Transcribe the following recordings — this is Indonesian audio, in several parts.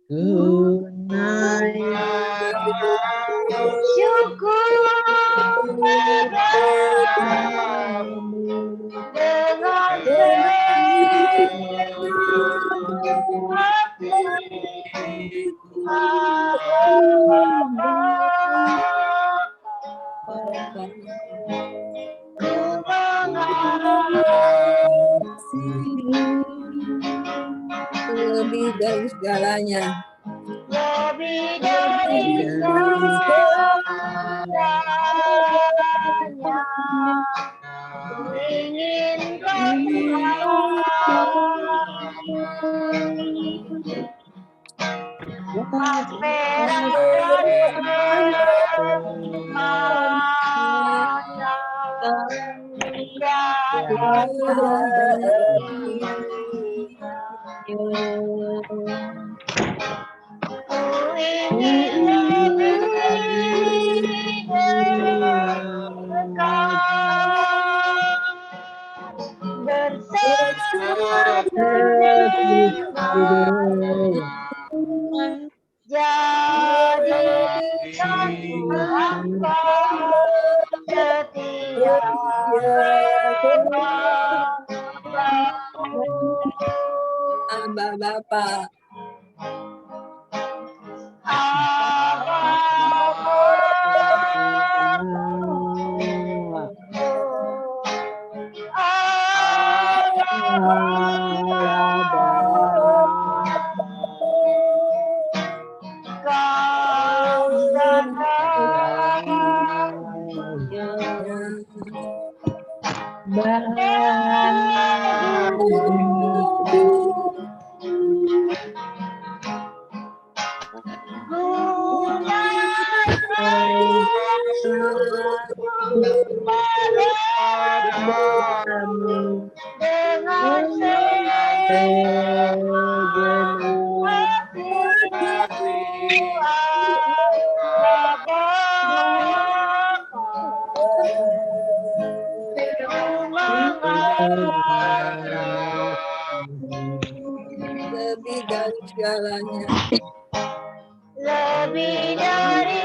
Gunaya syukur dengan segenap hati lebih dari segalanya, lebih dari segalanya, ku ingin jadikan engkau setia Abah Bapak. Lebih dari segalanya, lebih dari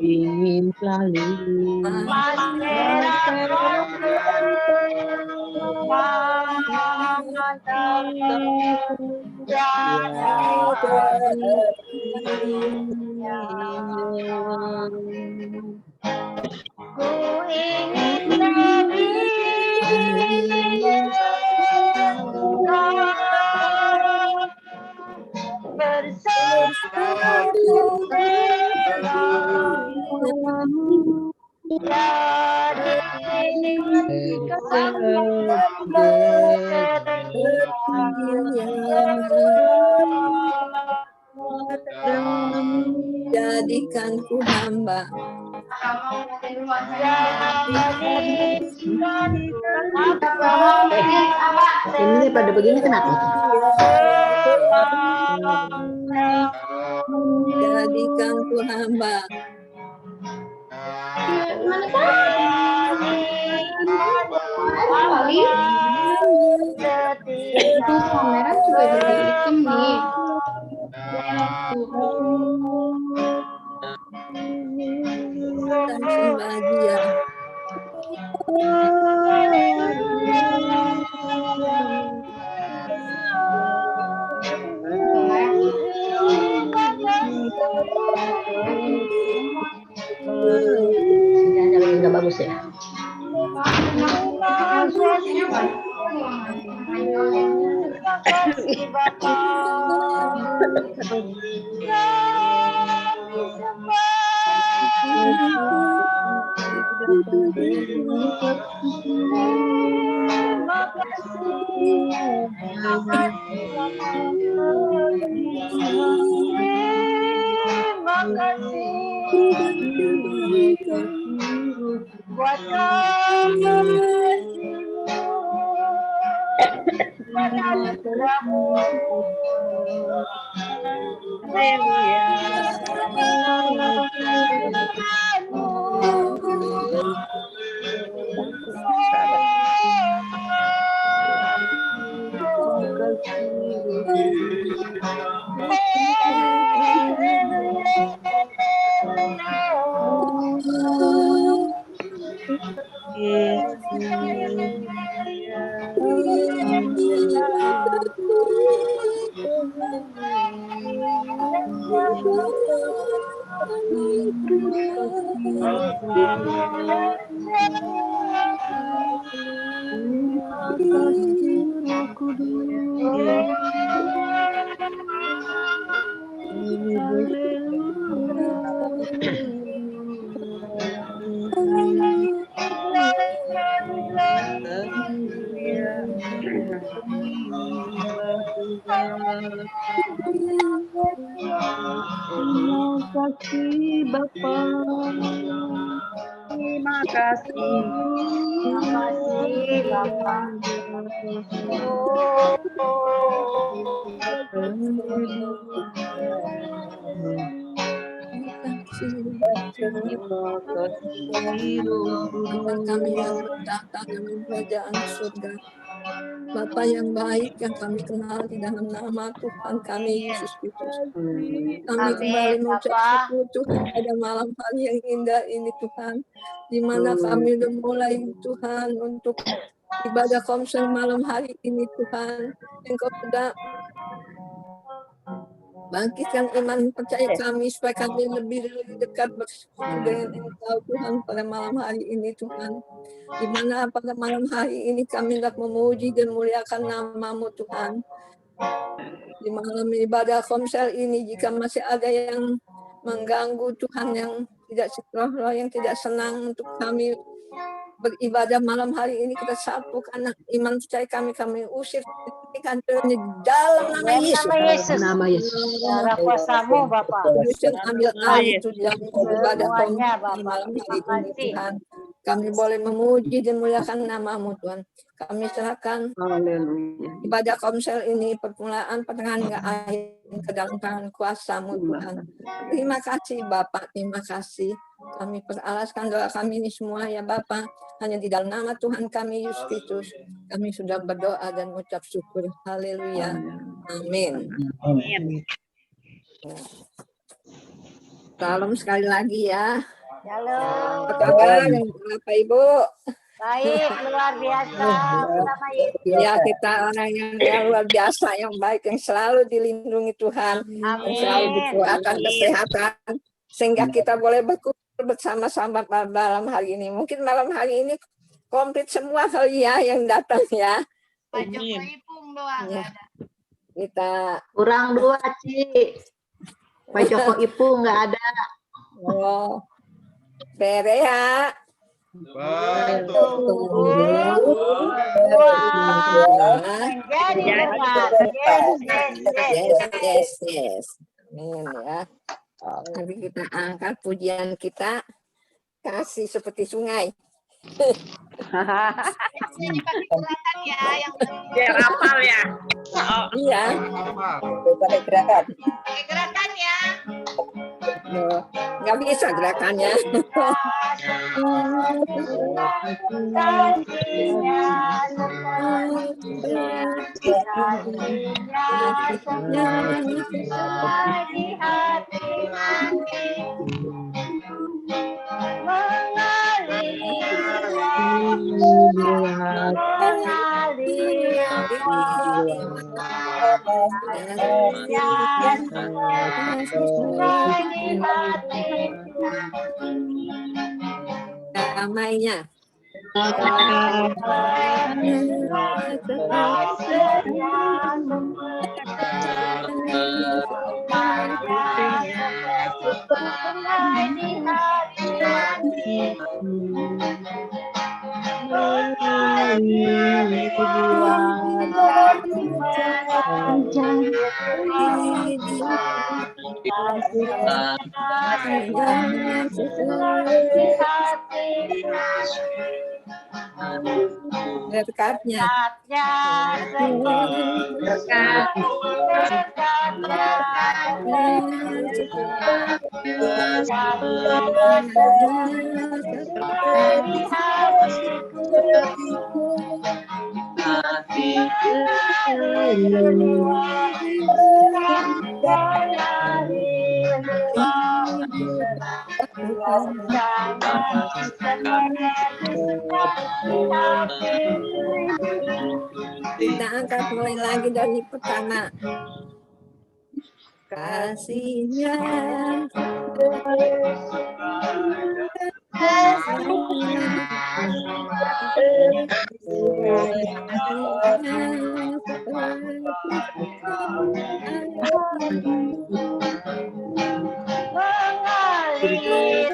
ingin selalu ku ingin jadikanku hamba. ini pada begini kenapa? Jadikanku hamba. Kamera juga jadi hitam nih. Langsung bahagia. Sinyalnya nggak bagus ya. Buat kasihmu Terima kasih Bapa. Terima kasih Bapak. Bapa kami yang bertata dalam kerajaan surga, Bapa yang baik yang kami kenal di dalam nama Tuhan kami Yesus Kristus. Kami kembali Amin, mengucap Bapak. syukur Tuhan pada malam hari yang indah ini Tuhan, di mana kami sudah mulai Tuhan untuk ibadah komsel malam hari ini Tuhan. Engkau sudah bangkitkan iman percaya kami supaya kami lebih dekat bersekutu dengan Engkau Tuhan pada malam hari ini Tuhan. Di mana pada malam hari ini kami hendak memuji dan muliakan nama-Mu Tuhan. Di malam ibadah komsel ini jika masih ada yang mengganggu Tuhan, yang tidak roh yang tidak senang untuk kami beribadah malam hari ini, kita sapu karena iman percaya kami usir di dalam nama Yesus. Nama Yesus. Nama Yesus. Darah kuasa-Mu, Bapak. Kudus ambil alih itu dalam ibadah Semuanya, komsel Bapak. malam hari Terima ini kasih. Tuhan. Kami boleh memuji dan muliakan nama-Mu Tuhan. Kami serahkan ibadah komsel ini permulaan pertengahan hingga akhir ke dalam tangan kuasa-Mu Tuhan. Terima kasih Bapak, terima kasih. Kami peralaskan doa kami ini semua ya Bapak. Hanya di dalam nama Tuhan kami Yesus Kristus. Kami sudah berdoa dan mengucap syukur. Haleluya. Amin. Salam sekali lagi ya. Shalom. Apa kabar Bapak Ibu? Baik, luar biasa. Sama Yesus. Ya, kita orang yang luar biasa, yang baik, yang selalu dilindungi Tuhan, yang selalu Amin. dikuatkan kesehatan, sehingga kita boleh berkumpul bersama-sama malam hari ini. Mungkin malam hari ini komplit semua kali ya yang datang ya. Pak Jokowi pun doang. Ya. Kita Kurang 2, Ci. Pak Joko Ipu nggak ada. bere ya. Menjadi benar. Yes. Amin ya. Nanti kita angkat pujian kita, kasih seperti sungai. Biar hafal ya. Iya. Pakai gerakan. Gerakan ya. Nggak bisa gerakannya. Damainya. Berkatnya. Kita angkat mulai lagi dari pertama. kasihnya mengalir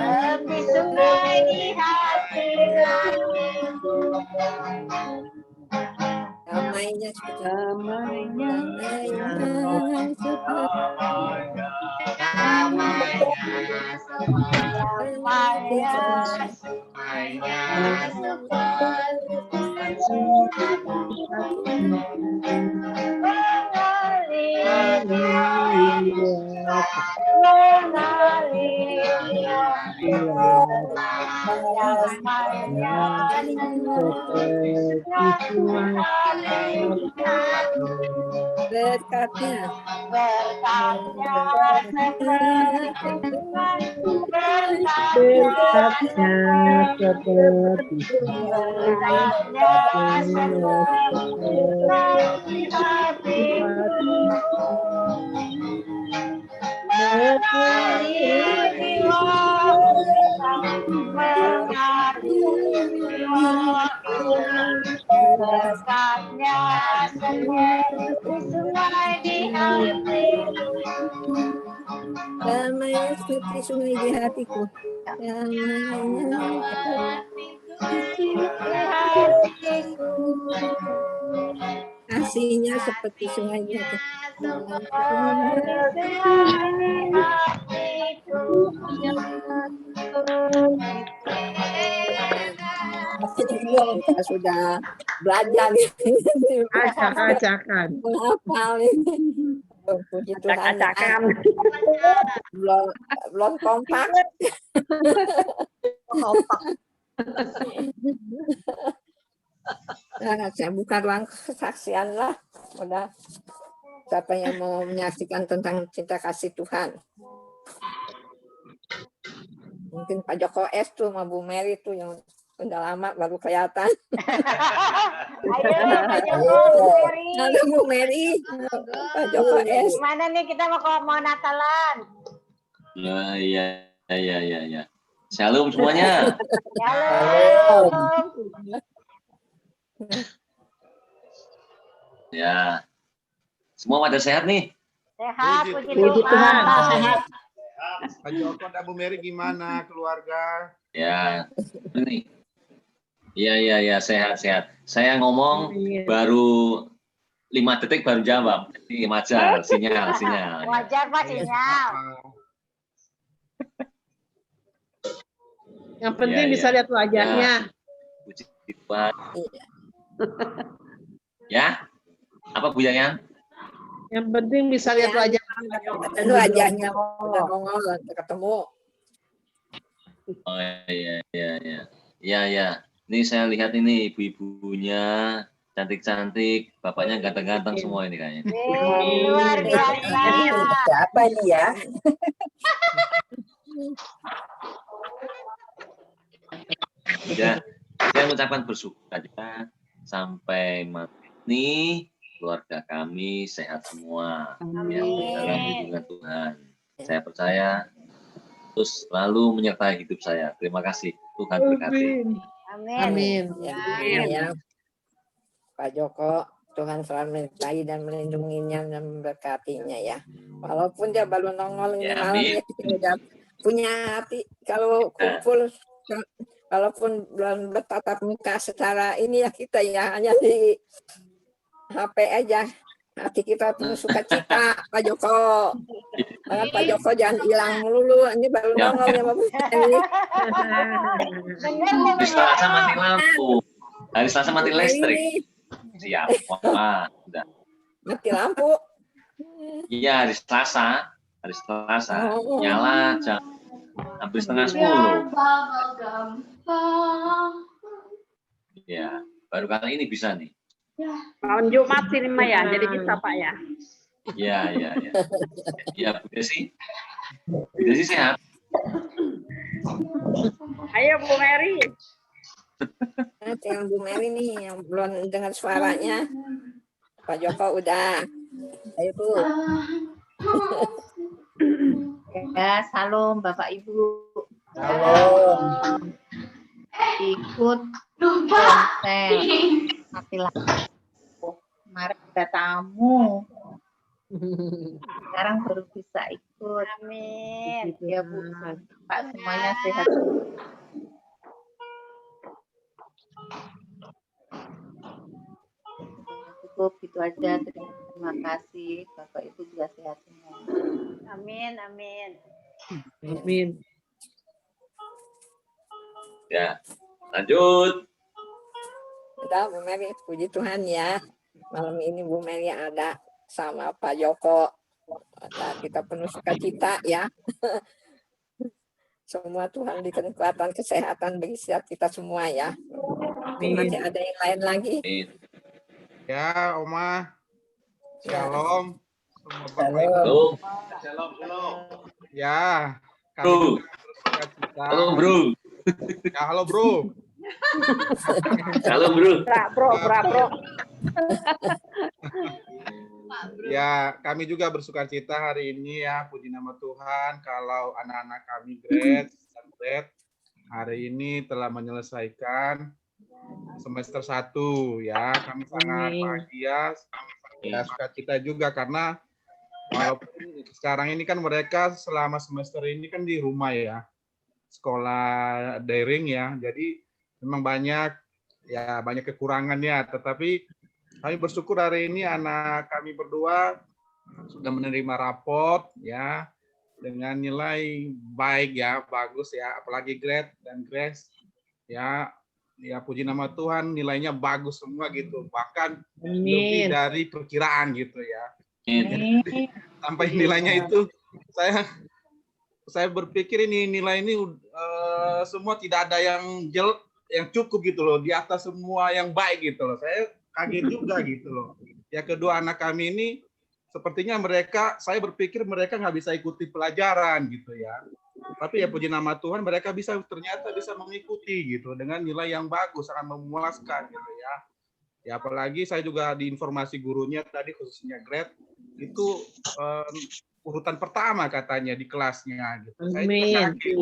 tepi sungai di hati. damainya seperti Damainya berkatnya berkatnya seperti Berkatnya seperti sungai di hati. damainya seperti sungai di hatiku damainya kasihnya seperti sungai di hati kita sudah belajar acak-acakan. menghafal ini. Puji Tuhan, Acak-acakan. belum kompak. Nah, saya buka ruang kesaksian lah. Udah, siapa yang mau menyaksikan tentang cinta kasih Tuhan? Mungkin Pak Joko S tuh sama Bu Mary tuh yang udah lama baru kelihatan. Ayo, Pak Joko, Bu Mary. Halo Bu Mary, Pak Joko S. Gimana nih kita mau Natalan? Ya. Shalom semuanya. Halo. Ya. Semua pada sehat nih? Sehat, puji Puji Tuhan, Pak, sehat. Pak Joko dan Bu Mary gimana keluarga? Ya. Ini. Iya, sehat. Saya ngomong baru 5 detik baru jawab. Ini wajar, sinyal. Wajar, Pak, sinyal. Yang penting Iya, bisa iya. lihat wajahnya. Puji Tuhan. Ya? Apa Bu Yayan? Yang penting bisa lihat wajah. Itu wajahnya udah nongol, udah ketemu. Oh iya. Ini saya lihat ini ibu-ibunya cantik-cantik, bapaknya ganteng-ganteng semua ini kayaknya. Luar biasa. Siapa ini ya? Ya, saya mengucapkan bersyukur saja sampai ini keluarga kami sehat semua ya, dalam lindungan Tuhan. Saya percaya terus selalu menyertai hidup saya. Terima kasih, Tuhan berkati. Amin. Ya. Pak Joko, Tuhan selalu menyertai dan melindunginya dan memberkatinya ya. Walaupun dia baru nongol ini Ya, malam amin. ya, kita udah punya hati kalau kumpul, walaupun belum bertatap muka secara ini ya kita ya hanya di HP aja. Hati kita penuh sukacita, Pak Joko. Pak Joko jangan hilang melulu. Ini baru Ya. nongol ya Bapak ini. Hari Selasa mati lampu, hari Selasa mati listrik. Ini Siap, wah, udah. mati lampu. Iya, hari Selasa Oh. nyala jam hampir setengah 10. Ya, baru kali ini bisa nih. Tahun Jumat sih ya, jadi bisa Pak ya. Iya. Iya, Bu Desi. Bu Desi sehat. Ayo Bu Mary. Nah, tinggal Bu Mary nih yang belum dengar suaranya. Pak Joko udah. Ayo Bu. Ya, salam Bapak Ibu. Ikut konser laki-laki. Kemarin ada tamu. Sekarang baru bisa ikut. Amin. Ya Bu, Pak semuanya sehat. Cukup gitu aja. Terima kasih. Bapak Ibu juga sehat semua. Amin, amin. Amin. Ya, lanjut. Udah Bu Mary, puji Tuhan ya. Malam ini Bu Mary ada sama Pak Joko. Nah, kita penuh sukacita ya. Semua Tuhan berikan kekuatan kesehatan bagi setiap kita semua ya. Masih ada yang lain lagi? Amin. Ya, Oma. Shalom. Semua Bapak Halo. Ibu. Halo. Ya, kami Bro. juga bersuka-cita. Halo, Bro. Ya, halo Bro. Halo, Bro. Bro. Ya, kami juga bersuka-cita hari ini ya, puji nama Tuhan kalau anak-anak kami Grace dan Brad hari ini telah menyelesaikan semester 1 ya. Kami sangat bahagia, ya sukacita juga karena walaupun sekarang ini kan mereka selama semester ini kan di rumah ya, sekolah daring ya. Jadi memang banyak kekurangannya, tetapi kami bersyukur hari ini anak kami berdua sudah menerima raport ya dengan nilai baik ya, bagus ya, apalagi Grade dan Grace ya. Ya puji nama Tuhan nilainya bagus semua gitu, bahkan lebih dari perkiraan gitu ya. Sampai nilainya itu saya berpikir ini nilai ini semua tidak ada yang cukup gitu loh, di atas semua yang baik gitu loh. Saya kaget juga gitu loh. Ya kedua anak kami ini sepertinya saya berpikir mereka nggak bisa ikuti pelajaran gitu ya. Tapi ya puji nama Tuhan mereka ternyata bisa mengikuti gitu dengan nilai yang bagus, sangat memuaskan gitu ya. Ya apalagi saya juga di informasi gurunya tadi khususnya Grade itu urutan pertama katanya di kelasnya gitu. Saya juga kaget.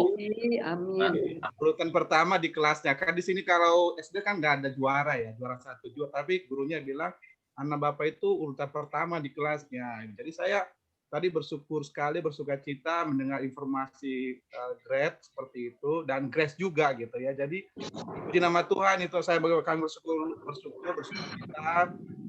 Amin. Urutan pertama di kelasnya. Kan di sini kalau SD kan nggak ada juara ya, juara 1 juga. Tapi gurunya bilang anak Bapak itu urutan pertama di kelasnya. Jadi saya tadi bersyukur sekali, bersukacita mendengar informasi Grade seperti itu dan Grace juga gitu ya. Jadi puji nama Tuhan itu saya kami bersyukur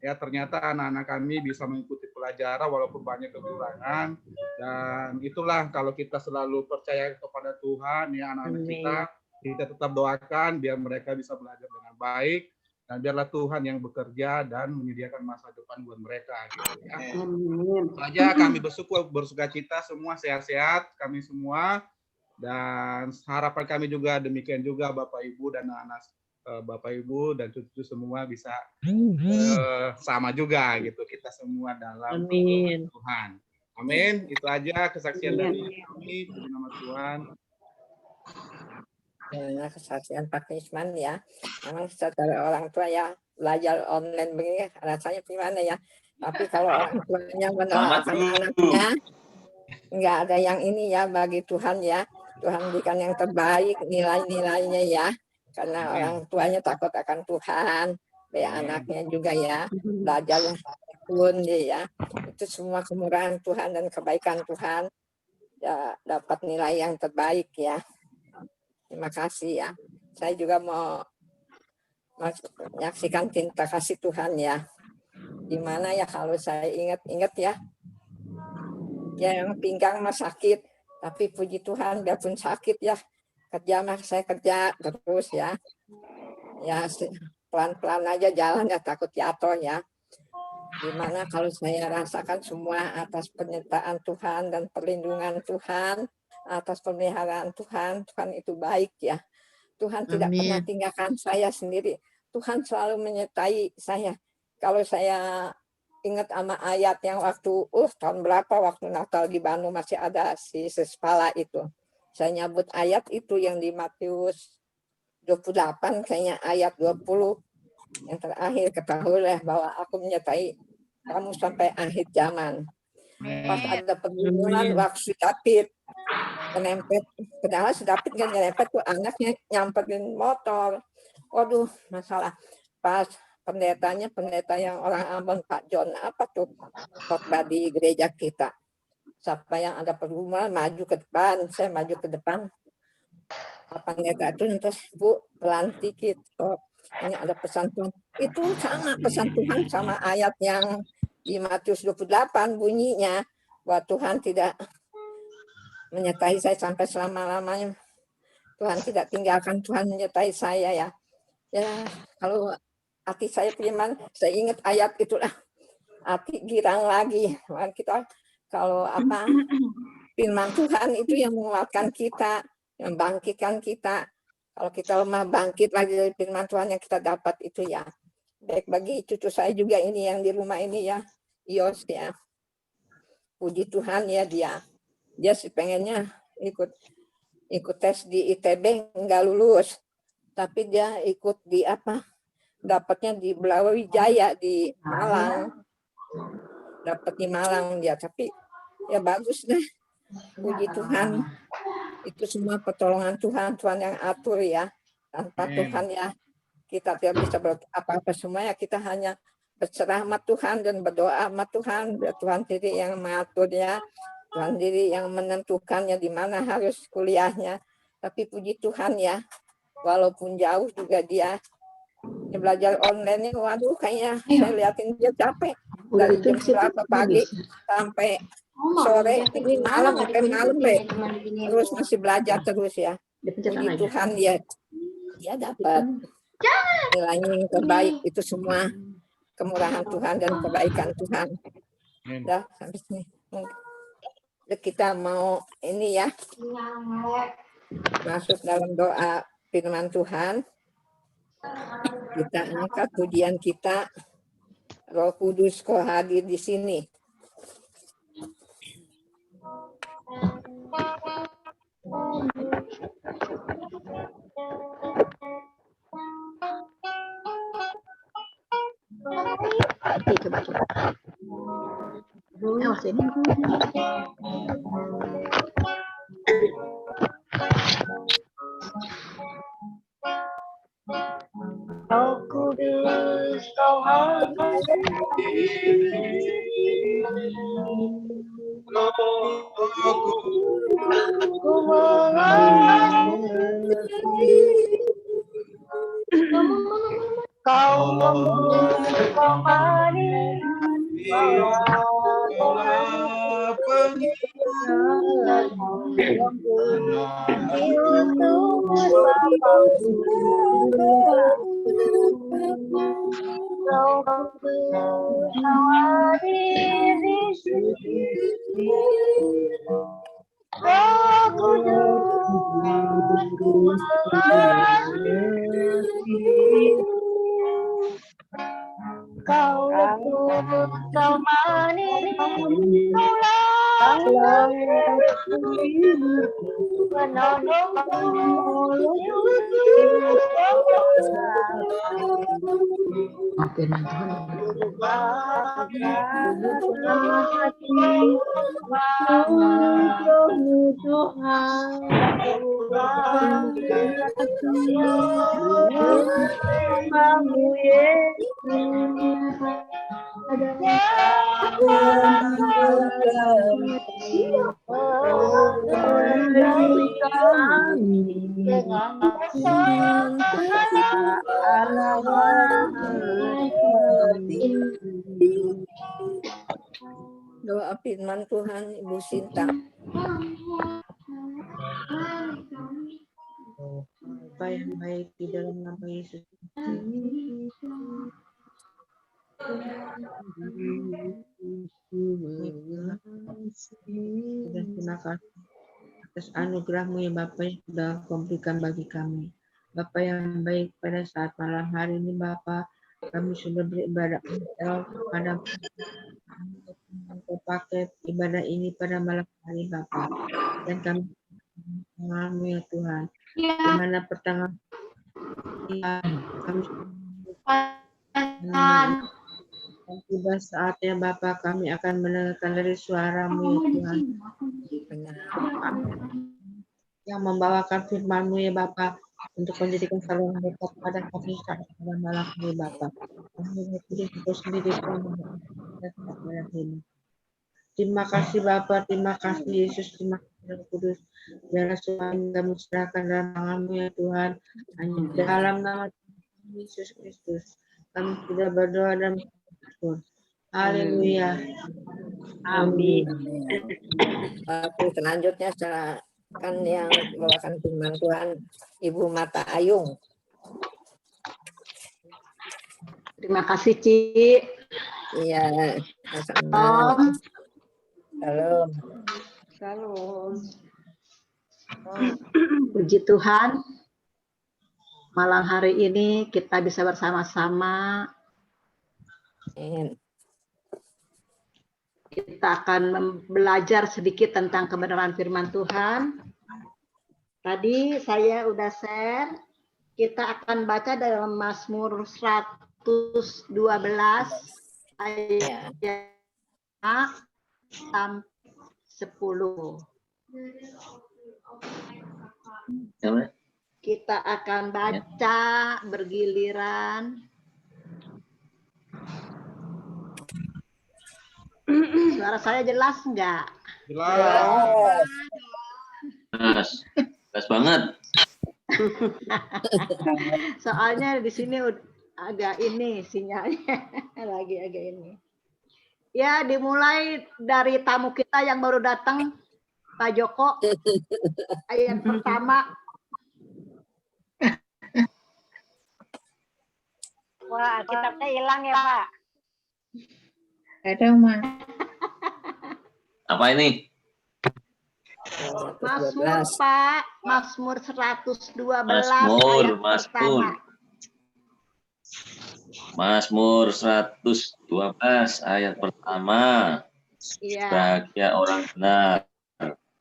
ya ternyata anak-anak kami bisa mengikuti pelajaran walaupun banyak kekurangan, dan itulah kalau kita selalu percaya kepada Tuhan ya anak-anak kita tetap doakan biar mereka bisa belajar dengan baik. Dan biarlah Tuhan yang bekerja dan menyediakan masa depan buat mereka. Gitu ya. Saja kami bersukacita semua sehat-sehat kami semua, dan harapan kami juga demikian juga Bapak Ibu dan anak Bapak Ibu dan cucu semua bisa sama juga gitu kita semua dalam Tuhan. Amin. Itu aja kesaksian dari kami. Puji nama Tuhan. Nah, kesaksian Pak Nisman ya, memang secara orang tua ya belajar online begini rasanya gimana ya, tapi kalau orang tuanya mendoakan anaknya nggak ada yang ini ya, bagi Tuhan ya, Tuhan berikan yang terbaik nilai-nilainya ya, karena orang tuanya takut akan Tuhan, ya anaknya juga ya belajar pun ya, itu semua kemurahan Tuhan dan kebaikan Tuhan ya, dapat nilai yang terbaik ya. Terima kasih ya. Saya juga mau menyaksikan cinta kasih Tuhan ya. Gimana ya kalau saya ingat-ingat ya. Ya yang pinggang mah sakit, tapi puji Tuhan biarpun sakit ya, kerja mah saya kerja terus ya. Ya pelan-pelan aja jalan ya, takut jatuh ya. Gimana kalau saya rasakan semua atas penyertaan Tuhan dan perlindungan Tuhan, atas pemeliharaan Tuhan. Tuhan itu baik ya. Tuhan tidak pernah tinggalkan saya sendiri. Tuhan selalu menyertai saya. Kalau saya ingat sama ayat yang waktu tahun berapa waktu Natal di Bandung masih ada si Sespala itu. Saya nyebut ayat itu yang di Matius 28 kayaknya ayat 20 yang terakhir, ketahuilah bahwa aku menyertai kamu sampai akhir zaman. Pas ada pergumulan waktu David kenempet, padahal si David kan nyerempet tuh anaknya nyamperin motor. Waduh, masalah. Pas pendeta yang orang Ambon, Pak John, apa tuh khotbah di gereja kita. Siapa yang ada pergumulan maju ke depan, saya maju ke depan. Pendeta itu terus Bu pelan dikit. Oh, ini ada pesan Tuhan. Itu sama pesan Tuhan sama ayat yang di Matius 28 bunyinya, bahwa Tuhan tidak menyertai saya sampai selama-lamanya. Tuhan tidak tinggalkan, Tuhan menyertai saya ya. Ya, kalau hati saya firman, saya ingat ayat itulah. Hati girang lagi. Kita kalau apa firman Tuhan itu yang menguatkan kita, yang bangkitkan kita. Kalau kita lemah, bangkit lagi dari firman Tuhan yang kita dapat itu ya. Baik bagi cucu saya juga ini yang di rumah ini ya, Yos ya. Puji Tuhan ya dia sih pengennya ikut tes di ITB nggak lulus, tapi dia ikut di apa? Dapatnya di Brawijaya di Malang. Dapat di Malang dia, tapi ya bagus deh. Puji Tuhan. Itu semua pertolongan Tuhan, Tuhan yang atur ya. Tanpa Tuhan ya kita tidak bisa apa-apa semua ya, kita hanya berserah sama Tuhan dan berdoa sama Tuhan. Tuhan sendiri yang mengaturnya, Tuhan sendiri yang menentukannya di mana harus kuliahnya. Tapi puji Tuhan ya, walaupun jauh juga dia belajar online ini, waduh kayaknya saya liatin dia capek. Dari jam berapa pagi sampai sore, ini malam sampai malam terus masih belajar terus ya. Puji Tuhan ya, dia dapat nilainya yang terbaik. Itu semua kemurahan Tuhan dan kebaikan Tuhan. Dah sampai sini. Kita mau ini ya, masuk dalam doa firman Tuhan. Kita angkat pujian kita. Roh Kudus kau hadir di sini. Coba. Awas ini. Roh Kudus kau Doa firman Tuhan Ibu Sinta. Bapa yang baik di dalam nama Yesus. Terima kasih atas anugerah-Mu ya Bapa yang sudah Kau berikan bagi kami. Bapa yang baik, pada saat malam hari ini Bapa, kami sudah beribadah kepada Kau pakai ibadah ini pada malam hari Bapa, dan kami mengalami ya Tuhan, di mana pertengahan Ya, kami Tuhan. dan tiba saatnya Bapa kami akan mendengarkan dari suara-Mu ya Tuhan. Yang membawakan firman-Mu ya Bapa untuk menjadikan saluran berkat pada kami saat pada malam ini Bapa. Kami berpikir Engkau sendiri Tuhan yang ini. Terima kasih Bapa, terima kasih Yesus, terima kasih Roh Kudus. Biarlah semua yang kami serahkan dalam tangan-Mu ya Tuhan. Hanya dalam nama Tuhan Yesus Kristus. Kami sudah berdoa dan bersyukur. Haleluya. Amin. Oke, selanjutnya silakan yang bawakan firman Tuhan Ibu Mata Ayung. Terima kasih, Ci. Iya, sama. Salam. Salam. Puji Tuhan. Malam hari ini kita bisa bersama-sama. Kita akan belajar sedikit tentang kebenaran firman Tuhan. Tadi saya udah share. Kita akan baca dalam Mazmur 112 ayat sampai 10. Kita akan baca bergiliran. Suara saya jelas enggak? Jelas. Jelas banget. Soalnya di sini agak ini sinyalnya lagi agak ini. Ya, dimulai dari tamu kita yang baru datang, Pak Joko. Ayat pertama. Wah, kitabnya hilang ya, Pak. Ada Mas. Apa ini? Mazmur, Pak. Mazmur 112 Mazmur, ayat pertama. Mazmur 112 ayat pertama. Iya. Bahagia orang benar.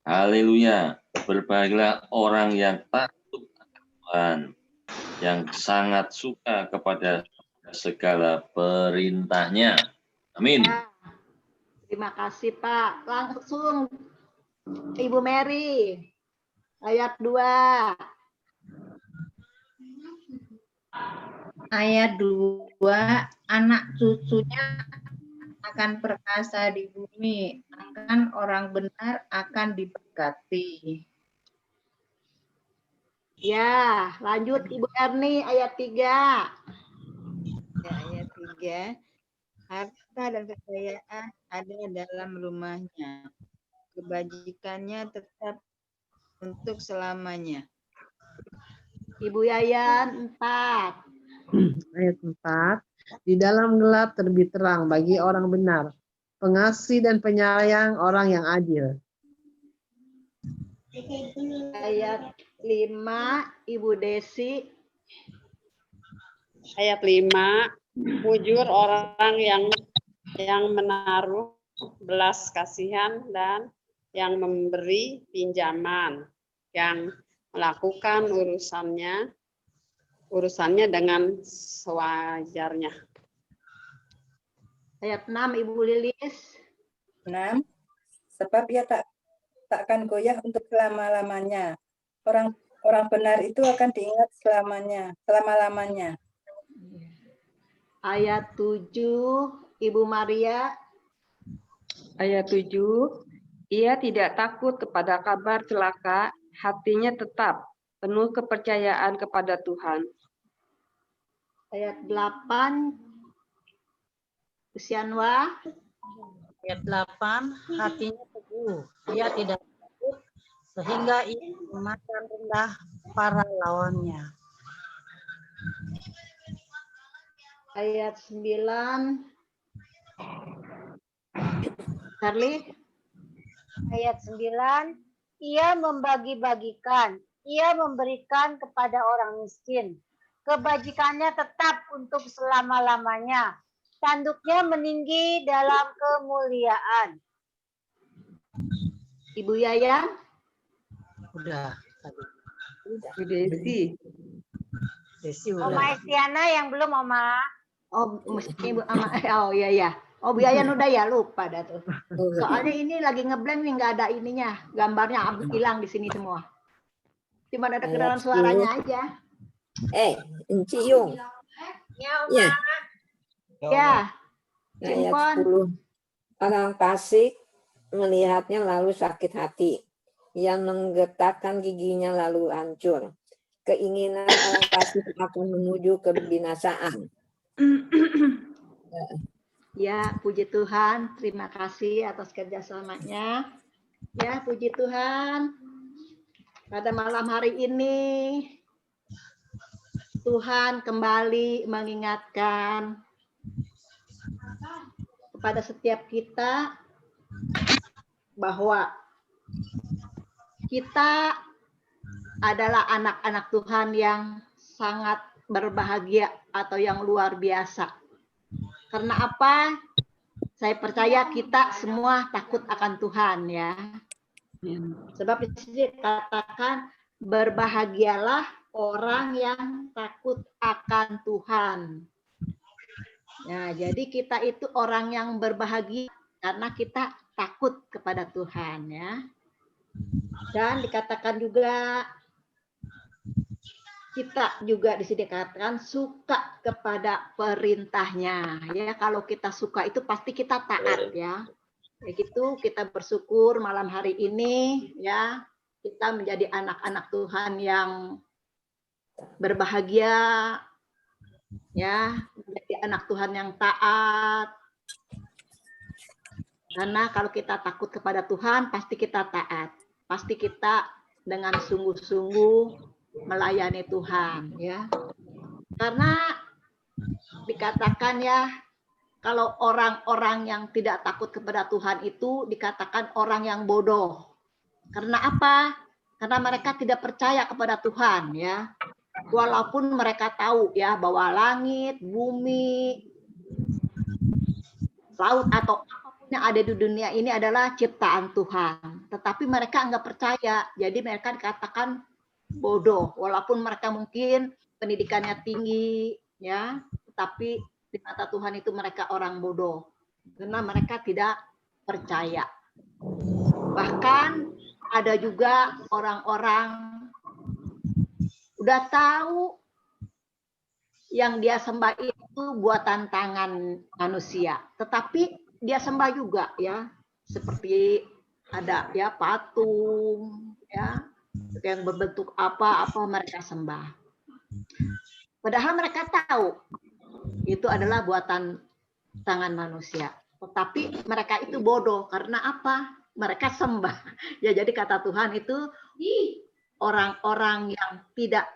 Haleluya. Berbahagialah orang yang takut akan Tuhan, yang sangat suka kepada segala perintahnya. Amin. Ya. Terima kasih, Pak. Langsung Ibu Mary. Ayat 2. Ayat 2, anak cucunya akan perkasa di bumi, akan orang benar akan diberkati. Ya, lanjut Ibu Erni ayat 3. Ya, ayat 3. Harta dan kekayaan ada dalam rumahnya. Kebajikannya tetap untuk selamanya. Ibu Yayan 4. Ayat 4. Di dalam gelap terbit terang bagi orang benar, pengasih dan penyayang orang yang adil. Ayat 5, Ibu Desi. Ayat 5, mujur orang yang menaruh belas kasihan dan yang memberi pinjaman, yang melakukan urusannya dengan sewajarnya. Ayat 6, Ibu Lilis. 6. Sebab ia takkan goyah untuk selama-lamanya. Orang benar itu akan diingat selama-lamanya. Ayat 7, Ibu Maria. Ayat 7, ia tidak takut kepada kabar celaka, hatinya tetap penuh kepercayaan kepada Tuhan. Ayat 8, Usianwa. Ayat 8, hatinya teguh, ia tidak takut, sehingga ia memandang rendah para lawannya. Ayat 9, Charlie. Ayat 9, ia membagi-bagikan, ia memberikan kepada orang miskin. Kebajikannya tetap untuk selama-lamanya. Tanduknya meninggi dalam kemuliaan. Ibu Yayan. Udah. Bu Desi. Desi udah. Oma Estiana yang belum, Oma. Oh, mesti Ibu ama. Oh iya ya. Oh, Biayan udah ya, lupa dah tuh. Soalnya ini lagi ngeblank nih, nggak ada ininya. Gambarnya hilang di sini semua. Cuma ada kedengaran suaranya aja. Enci Yung. Ya, Oma. Ya. Ayat Simpon. 10. Orang fasik melihatnya lalu sakit hati. Yang menggetakkan giginya lalu hancur. Keinginan orang fasik akan menuju kebinasaan. Ya, puji Tuhan. Terima kasih atas kerjasamanya. Ya, puji Tuhan. Pada malam hari ini, Tuhan kembali mengingatkan kepada setiap kita bahwa kita adalah anak-anak Tuhan yang sangat berbahagia atau yang luar biasa. Karena apa? Saya percaya kita semua takut akan Tuhan ya. Sebab di sini katakan berbahagialah orang yang takut akan Tuhan. Nah, jadi kita itu orang yang berbahagia karena kita takut kepada Tuhan ya. Dan dikatakan juga kita juga di sini dikatakan suka kepada perintahnya ya. Kalau kita suka itu pasti kita taat ya. Begitu kita bersyukur malam hari ini ya, kita menjadi anak-anak Tuhan yang berbahagia ya, menjadi anak Tuhan yang taat. Karena kalau kita takut kepada Tuhan pasti kita taat. Pasti kita dengan sungguh-sungguh melayani Tuhan ya. Karena dikatakan ya, kalau orang-orang yang tidak takut kepada Tuhan itu dikatakan orang yang bodoh. Karena apa? Karena mereka tidak percaya kepada Tuhan ya. Walaupun mereka tahu ya bahwa langit, bumi, laut atau apapun yang ada di dunia ini adalah ciptaan Tuhan. Tetapi mereka nggak percaya. Jadi mereka dikatakan bodoh, walaupun mereka mungkin pendidikannya tinggi ya, tetapi di mata Tuhan itu mereka orang bodoh karena mereka tidak percaya. Bahkan ada juga orang-orang udah tahu yang dia sembah itu buatan tangan manusia, tetapi dia sembah juga ya, seperti ada ya patung ya, yang berbentuk apa-apa mereka sembah. Padahal mereka tahu itu adalah buatan tangan manusia. Tetapi mereka itu bodoh. Karena apa? Mereka sembah. Ya, jadi kata Tuhan itu orang-orang yang tidak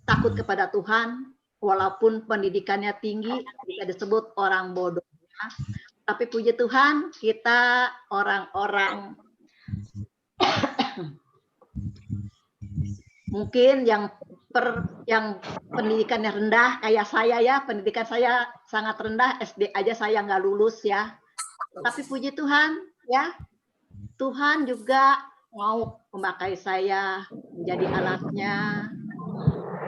takut kepada Tuhan, walaupun pendidikannya tinggi, bisa disebut orang bodoh. Tapi puji Tuhan, kita orang-orang mungkin yang pendidikannya rendah kayak saya ya, pendidikan saya sangat rendah, SD aja saya nggak lulus ya. Tapi puji Tuhan ya, Tuhan juga mau memakai saya menjadi alatnya.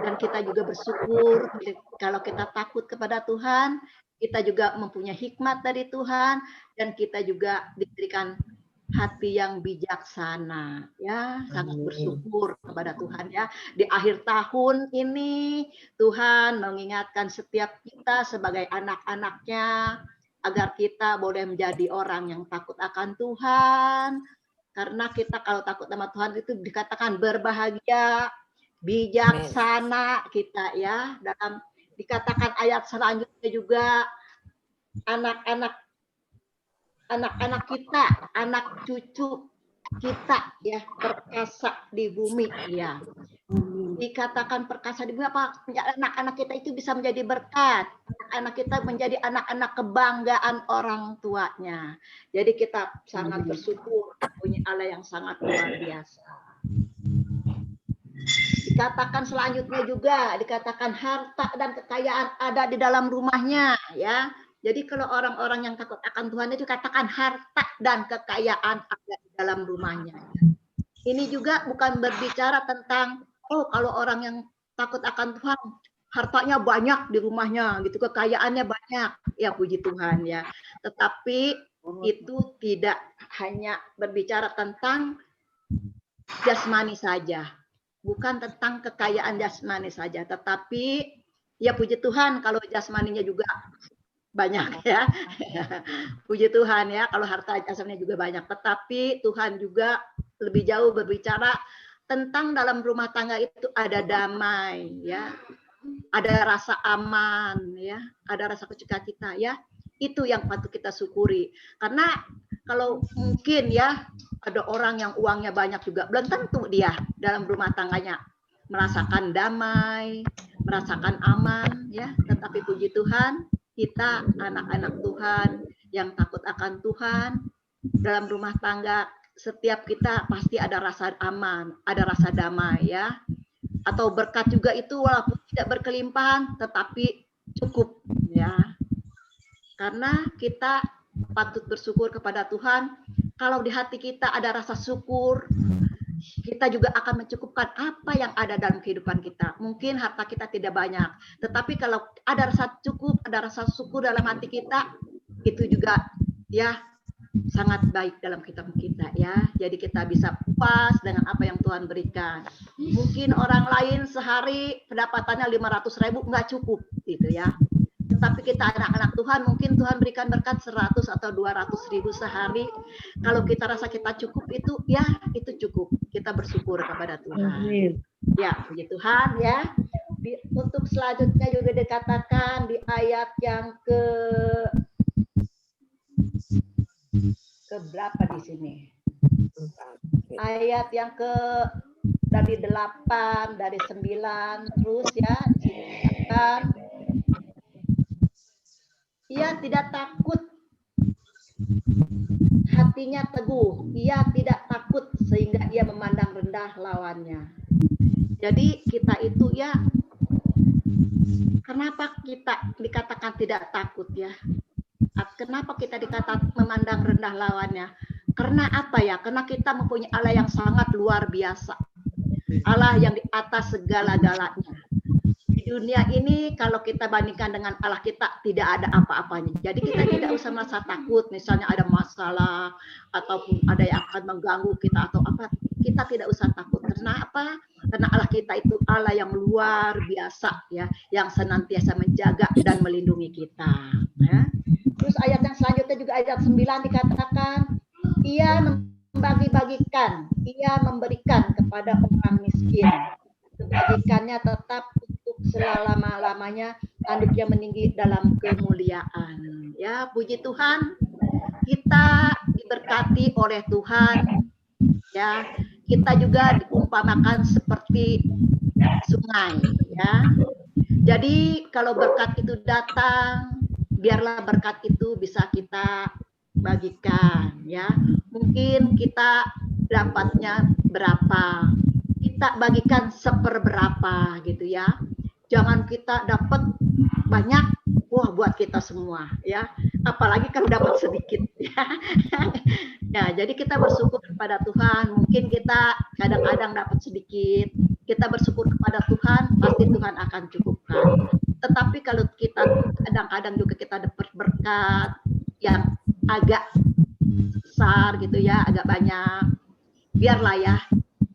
Dan kita juga bersyukur kalau kita takut kepada Tuhan, kita juga mempunyai hikmat dari Tuhan, dan kita juga diberikan hati yang bijaksana ya. Sangat bersyukur kepada Tuhan ya. Di akhir tahun ini Tuhan mengingatkan setiap kita sebagai anak-anaknya agar kita boleh menjadi orang yang takut akan Tuhan. Karena kita kalau takut sama Tuhan itu dikatakan berbahagia, bijaksana kita ya. Dalam dikatakan ayat selanjutnya juga anak-anak kita, anak cucu kita ya, perkasa di bumi ya. Dikatakan perkasa di bumi apa? Anak-anak kita itu bisa menjadi berkat. Anak kita menjadi anak-anak kebanggaan orang tuanya. Jadi kita sangat bersyukur punya Allah yang sangat luar biasa. Dikatakan selanjutnya juga, dikatakan harta dan kekayaan ada di dalam rumahnya ya. Jadi kalau orang-orang yang takut akan Tuhan itu katakan harta dan kekayaan ada di dalam rumahnya. Ini juga bukan berbicara tentang, oh kalau orang yang takut akan Tuhan, hartanya banyak di rumahnya gitu, kekayaannya banyak, ya puji Tuhan ya. Tetapi itu tidak hanya berbicara tentang jasmani saja, bukan tentang kekayaan jasmani saja, tetapi ya puji Tuhan kalau jasmaninya juga banyak ya. Puji Tuhan ya kalau harta jasmaninya juga banyak, tetapi Tuhan juga lebih jauh berbicara tentang dalam rumah tangga itu ada damai ya, ada rasa aman ya, ada rasa sukacita ya. Itu yang patut kita syukuri. Karena kalau mungkin ya ada orang yang uangnya banyak juga, belum tentu dia dalam rumah tangganya merasakan damai, merasakan aman ya. Tetapi puji Tuhan, kita anak-anak Tuhan yang takut akan Tuhan dalam rumah tangga, setiap kita pasti ada rasa aman, ada rasa damai ya. Atau berkat juga itu walaupun tidak berkelimpahan tetapi cukup ya. Karena kita patut bersyukur kepada Tuhan. Kalau di hati kita ada rasa syukur, kita juga akan mencukupkan apa yang ada dalam kehidupan kita. Mungkin harta kita tidak banyak, tetapi kalau ada rasa cukup, ada rasa syukur dalam hati kita, itu juga ya sangat baik dalam kehidupan kita ya. Jadi kita bisa puas dengan apa yang Tuhan berikan. Mungkin orang lain sehari pendapatannya 500.000 nggak cukup gitu ya. Tetapi kita anak-anak Tuhan, mungkin Tuhan berikan berkat 100 atau 200.000 sehari. Kalau kita rasa kita cukup itu, ya itu cukup. Kita bersyukur kepada Tuhan. Ya, puji Tuhan ya. Untuk selanjutnya juga dikatakan di ayat yang ke berapa di sini? Ayat yang ke dari 8, dari 9 terus ya. Dikatakan ia tidak takut, hatinya teguh. Ia tidak takut sehingga ia memandang rendah lawannya. Jadi kita itu ya, kenapa kita dikatakan tidak takut ya? Kenapa kita dikatakan memandang rendah lawannya? Karena apa ya? Karena kita mempunyai Allah yang sangat luar biasa. Allah yang di atas segala-galanya. Dunia ini kalau kita bandingkan dengan Allah kita tidak ada apa-apanya. Jadi kita tidak usah merasa takut misalnya ada masalah ataupun ada yang akan mengganggu kita atau apa. Kita tidak usah takut. Karena apa? Karena Allah kita itu Allah yang luar biasa ya, yang senantiasa menjaga dan melindungi kita ya. Terus ayat yang selanjutnya juga ayat 9 dikatakan ia membagi-bagikan, ia memberikan kepada orang miskin. Kebajikannya tetap selama-lamanya, tanduknya meninggi dalam kemuliaan. Ya, puji Tuhan, kita diberkati oleh Tuhan. Ya, kita juga diumpamakan seperti sungai. Ya, jadi kalau berkat itu datang, biarlah berkat itu bisa kita bagikan. Ya, mungkin kita dapatnya berapa, kita bagikan seperberapa gitu ya. Jangan kita dapat banyak, wah buat kita semua ya. Apalagi kalau dapat sedikit ya. Ya, jadi kita bersyukur kepada Tuhan. Mungkin kita kadang-kadang dapat sedikit, kita bersyukur kepada Tuhan, pasti Tuhan akan cukupkan. Tetapi kalau kita kadang-kadang juga kita dapat berkat yang agak besar gitu ya, agak banyak, biarlah ya.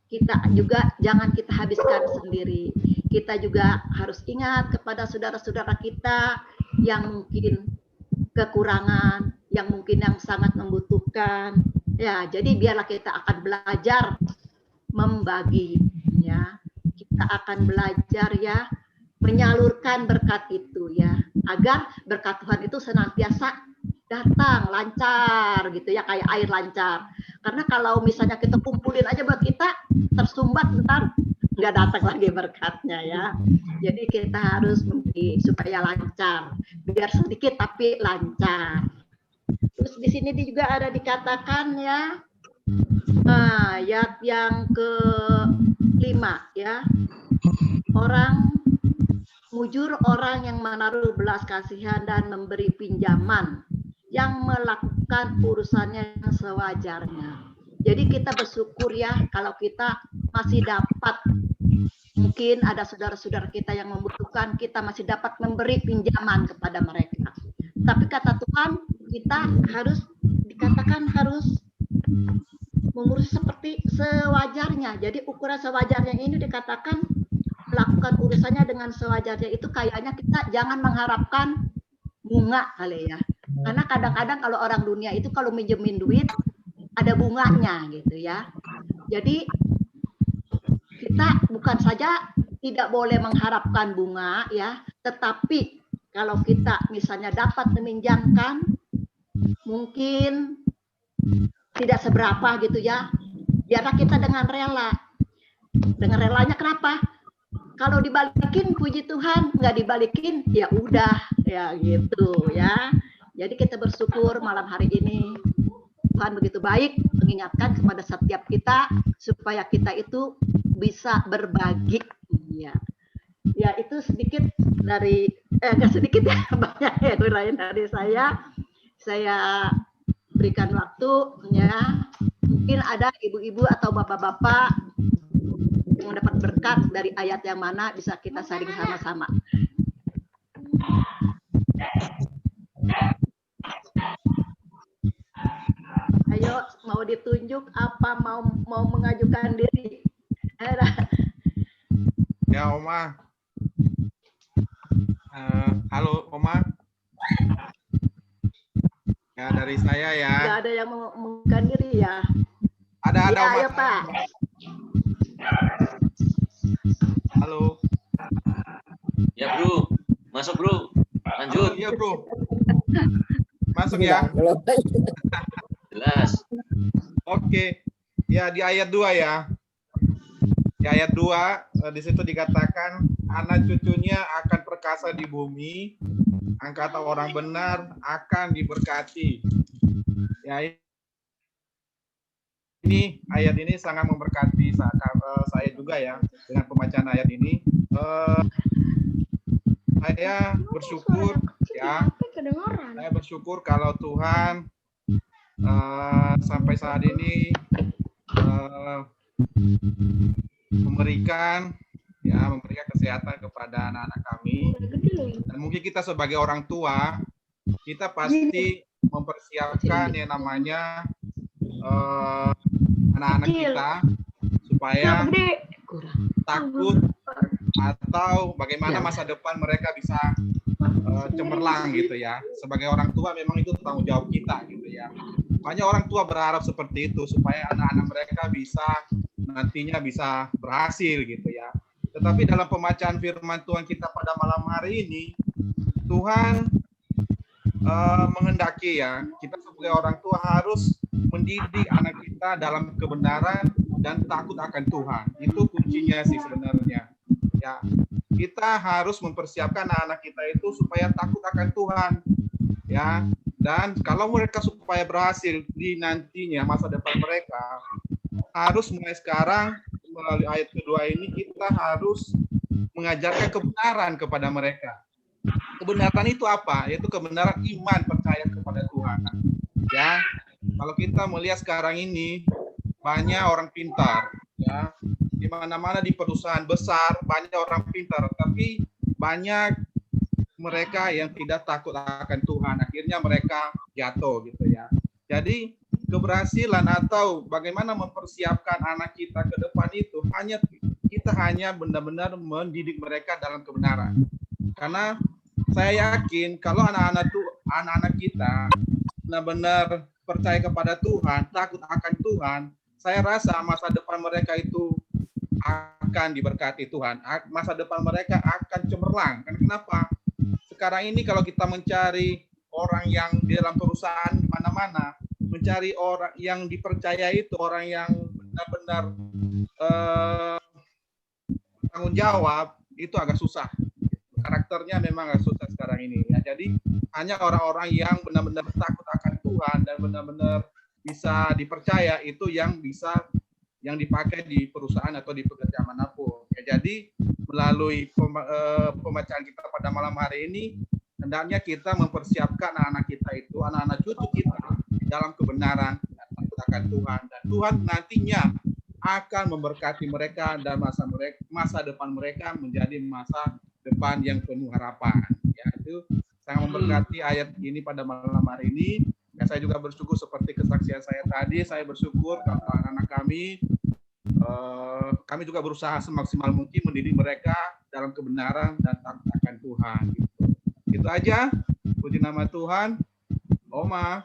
Kita juga jangan kita habiskan sendiri. Kita juga harus ingat kepada saudara-saudara kita yang mungkin kekurangan, yang mungkin yang sangat membutuhkan. Ya, jadi biarlah kita akan belajar membagi ya. Kita akan belajar ya menyalurkan berkat itu ya, agar berkat Tuhan itu senantiasa datang lancar gitu ya, kayak air lancar. Karena kalau misalnya kita kumpulin aja buat kita tersumbat, ntar nggak datang lagi berkatnya ya. Jadi kita harus memberi supaya lancar, biar sedikit tapi lancar. Terus di sini juga ada dikatakan ya, ayat yang ke-5 ya, orang mujur orang yang menaruh belas kasihan dan memberi pinjaman, yang melakukan urusannya sewajarnya. Jadi kita bersyukur ya kalau kita masih dapat Mungkin ada saudara-saudara kita yang membutuhkan, kita masih dapat memberi pinjaman kepada mereka. Tapi kata Tuhan, kita harus dikatakan harus mengurus seperti sewajarnya. Jadi ukuran sewajarnya ini dikatakan melakukan urusannya dengan sewajarnya itu kayaknya kita jangan mengharapkan bunga kali ya. Karena kadang-kadang kalau orang dunia itu kalau minjemin duit ada bunganya gitu ya. Jadi kita bukan saja tidak boleh mengharapkan bunga ya, tetapi kalau kita misalnya dapat meminjamkan mungkin tidak seberapa gitu ya, biarlah kita dengan rela. Dengan relanya kenapa? Kalau dibalikin puji Tuhan, nggak dibalikin ya udah ya gitu ya. Jadi kita bersyukur malam hari ini Tuhan begitu baik mengingatkan kepada setiap kita supaya kita itu bisa berbagi. Ya, ya itu sedikit dari nggak sedikit ya, banyak ya uraian dari saya. Saya berikan waktu ya. Mungkin ada ibu-ibu atau bapak-bapak yang dapat berkat dari ayat yang mana bisa kita sharing sama-sama. Ayo, mau ditunjuk apa mau mengajukan diri? Ya, Oma. Halo, Oma. Ya, dari saya ya. Nggak ada yang mau mengajukan diri ya? Ada, ya, Oma. ayo, Pak. Halo. Ya, Bro. Masuk, Bro. Lanjut. Iya, Bro. Masuk ya. Jelas. Oke. Ya, di ayat 2 ya. Di ayat 2 di situ dikatakan anak cucunya akan perkasa di bumi, angkatan orang benar akan diberkati. Ya, ini ayat ini sangat memberkati saya juga ya dengan pembacaan ayat ini. Saya bersyukur ya. Saya bersyukur kalau Tuhan sampai saat ini memberikan kesehatan kepada anak-anak kami. Dan mungkin kita sebagai orang tua, kita pasti mempersiapkan yang namanya anak-anak kita supaya takut atau bagaimana masa depan mereka bisa cemerlang gitu ya. Sebagai orang tua memang itu tanggung jawab kita gitu ya. Banyak orang tua berharap seperti itu supaya anak-anak mereka nantinya bisa berhasil gitu ya. Tetapi dalam pembacaan firman Tuhan kita pada malam hari ini, Tuhan menghendaki ya, kita sebagai orang tua harus mendidik anak kita dalam kebenaran dan takut akan Tuhan. Itu kuncinya sih sebenarnya. Ya, kita harus mempersiapkan anak-anak kita itu supaya takut akan Tuhan. Ya, dan kalau mereka supaya berhasil di nantinya masa depan mereka, harus mulai sekarang melalui ayat kedua ini kita harus mengajarkan kebenaran kepada mereka. Kebenaran itu apa? Yaitu kebenaran iman percaya kepada Tuhan. Ya, kalau kita melihat sekarang ini banyak orang pintar, ya, di mana-mana di perusahaan besar banyak orang pintar, tapi banyak mereka yang tidak takut akan Tuhan. Akhirnya mereka jatuh gitu ya. Jadi keberhasilan atau bagaimana mempersiapkan anak kita ke depan itu kita hanya benar-benar mendidik mereka dalam kebenaran. Karena saya yakin kalau anak-anak kita benar-benar percaya kepada Tuhan, takut akan Tuhan, saya rasa masa depan mereka itu akan diberkati Tuhan. Masa depan mereka akan cemerlang. Kenapa? Sekarang ini kalau kita mencari orang yang di dalam perusahaan di mana-mana, mencari orang yang dipercaya itu orang yang benar-benar tanggung jawab itu agak susah. Karakternya memang agak susah sekarang ini. Ya, jadi hanya orang-orang yang benar-benar takut akan Tuhan dan benar-benar bisa dipercaya itu yang dipakai di perusahaan atau di pekerjaan manapun. Ya, jadi melalui pembacaan kita pada malam hari ini, hendaknya kita mempersiapkan anak-anak kita itu, anak-anak cucu kita dalam kebenaran dan takut akan Tuhan. Dan Tuhan nantinya akan memberkati mereka dan masa depan mereka menjadi masa depan yang penuh harapan. Ya, itu sangat memberkati ayat ini pada malam hari ini. Ya, saya juga bersyukur seperti kesaksian saya tadi. Saya bersyukur kalau anak-anak kami juga berusaha semaksimal mungkin mendidik mereka dalam kebenaran dan takut akan Tuhan. Gitu aja. Puji nama Tuhan. Oma.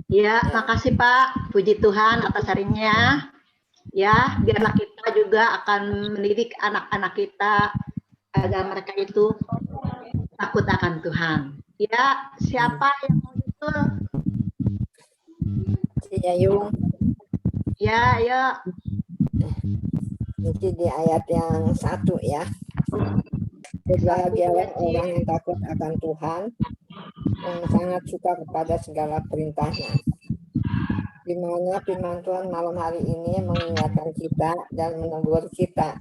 Ya, makasih Pak. Puji Tuhan atas harinya. Ya, biarlah kita juga akan mendidik anak-anak kita agar mereka itu takut akan Tuhan. Ya, siapa yang mau itu? Ya, Yung. Ya, ayo. Nanti di ayat yang 1 ya. Berbahagialah orang yang takut akan Tuhan, yang sangat suka kepada segala perintahnya. Di mana firman Tuhan malam hari ini mengingatkan kita dan menegur kita.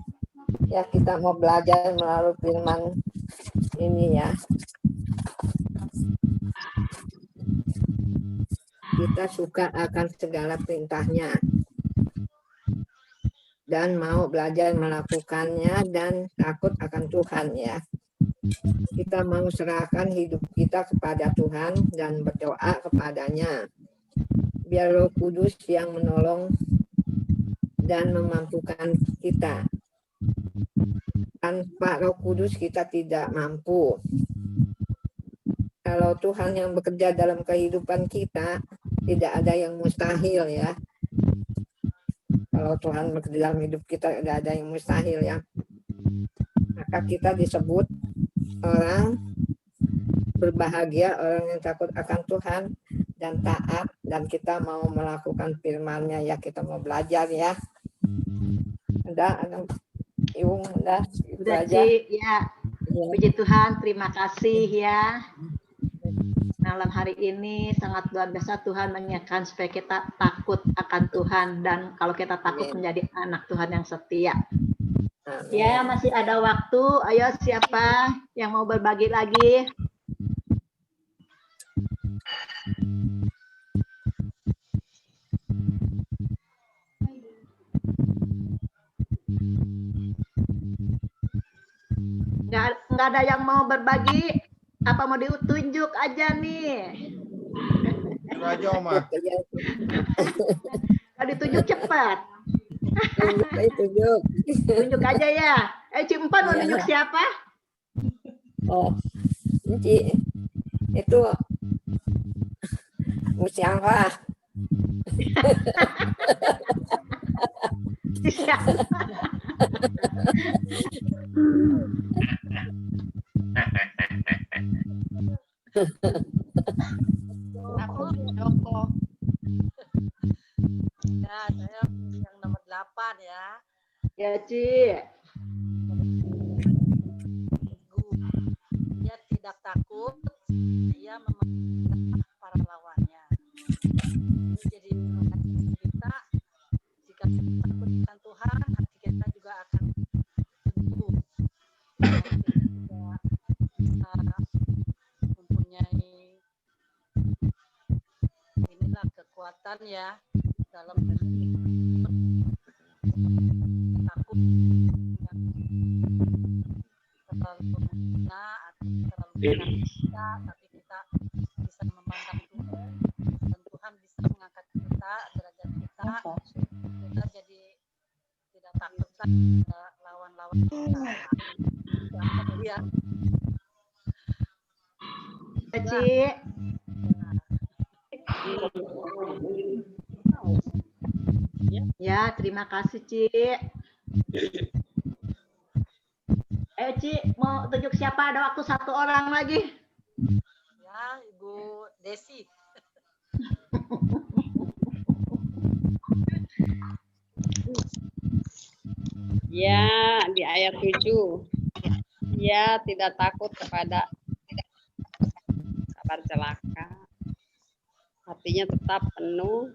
Ya, kita mau belajar melalui firman ini ya. Kita suka akan segala perintahnya dan mau belajar melakukannya dan takut akan Tuhan ya. Kita mau serahkan hidup kita kepada Tuhan dan berdoa kepadanya. Biar Roh Kudus yang menolong dan memampukan kita. Tanpa Roh Kudus kita tidak mampu. Kalau Tuhan yang bekerja dalam kehidupan kita, tidak ada yang mustahil ya. Kalau Tuhan bekerja dalam hidup kita, tidak ada yang mustahil ya. Maka kita disebut orang berbahagia, orang yang takut akan Tuhan dan taat, dan kita mau melakukan firman-Nya ya, kita mau belajar ya. Udah Iung, udah Ci, ya. Puji Tuhan, terima kasih ya. Malam hari ini sangat luar biasa Tuhan mengingatkan supaya kita takut akan Tuhan, dan kalau kita takut menjadi anak Tuhan yang setia. Ya, masih ada waktu. Ayo, siapa yang mau berbagi lagi? Nggak ada yang mau berbagi? Apa mau ditunjuk aja nih? Itu aja, Oma. Kalau ditunjuk cepat. Tunjuk. Tunjuk aja ya. Cimpan mau tunjuk siapa? Oh, Ci, itu siapa? Aku Joko. Ya, saya yang nomor 8 ya. Ya, Ci. Dia tidak takut, dia memenangkan para lawannya. Jadi kita, jika kita takut akan Tuhan, hati kita juga akan teguh. Kita bisa mempunyai inilah kekuatan ya dalam takut terlalu menghina atau terlalu kita, tapi kita bisa memandang Tuhan dan Tuhan bisa mengangkat kita, derajat kita jadi tidak takut pada lawan-lawan kita. Ya. Ci. Ya, terima kasih, Ci. Ci, mau tunjuk siapa? Ada waktu 1 orang lagi. Ya, Ibu Desi. Ya, di ayat 7. Ia tidak takut kepada kabar celaka. Hatinya tetap penuh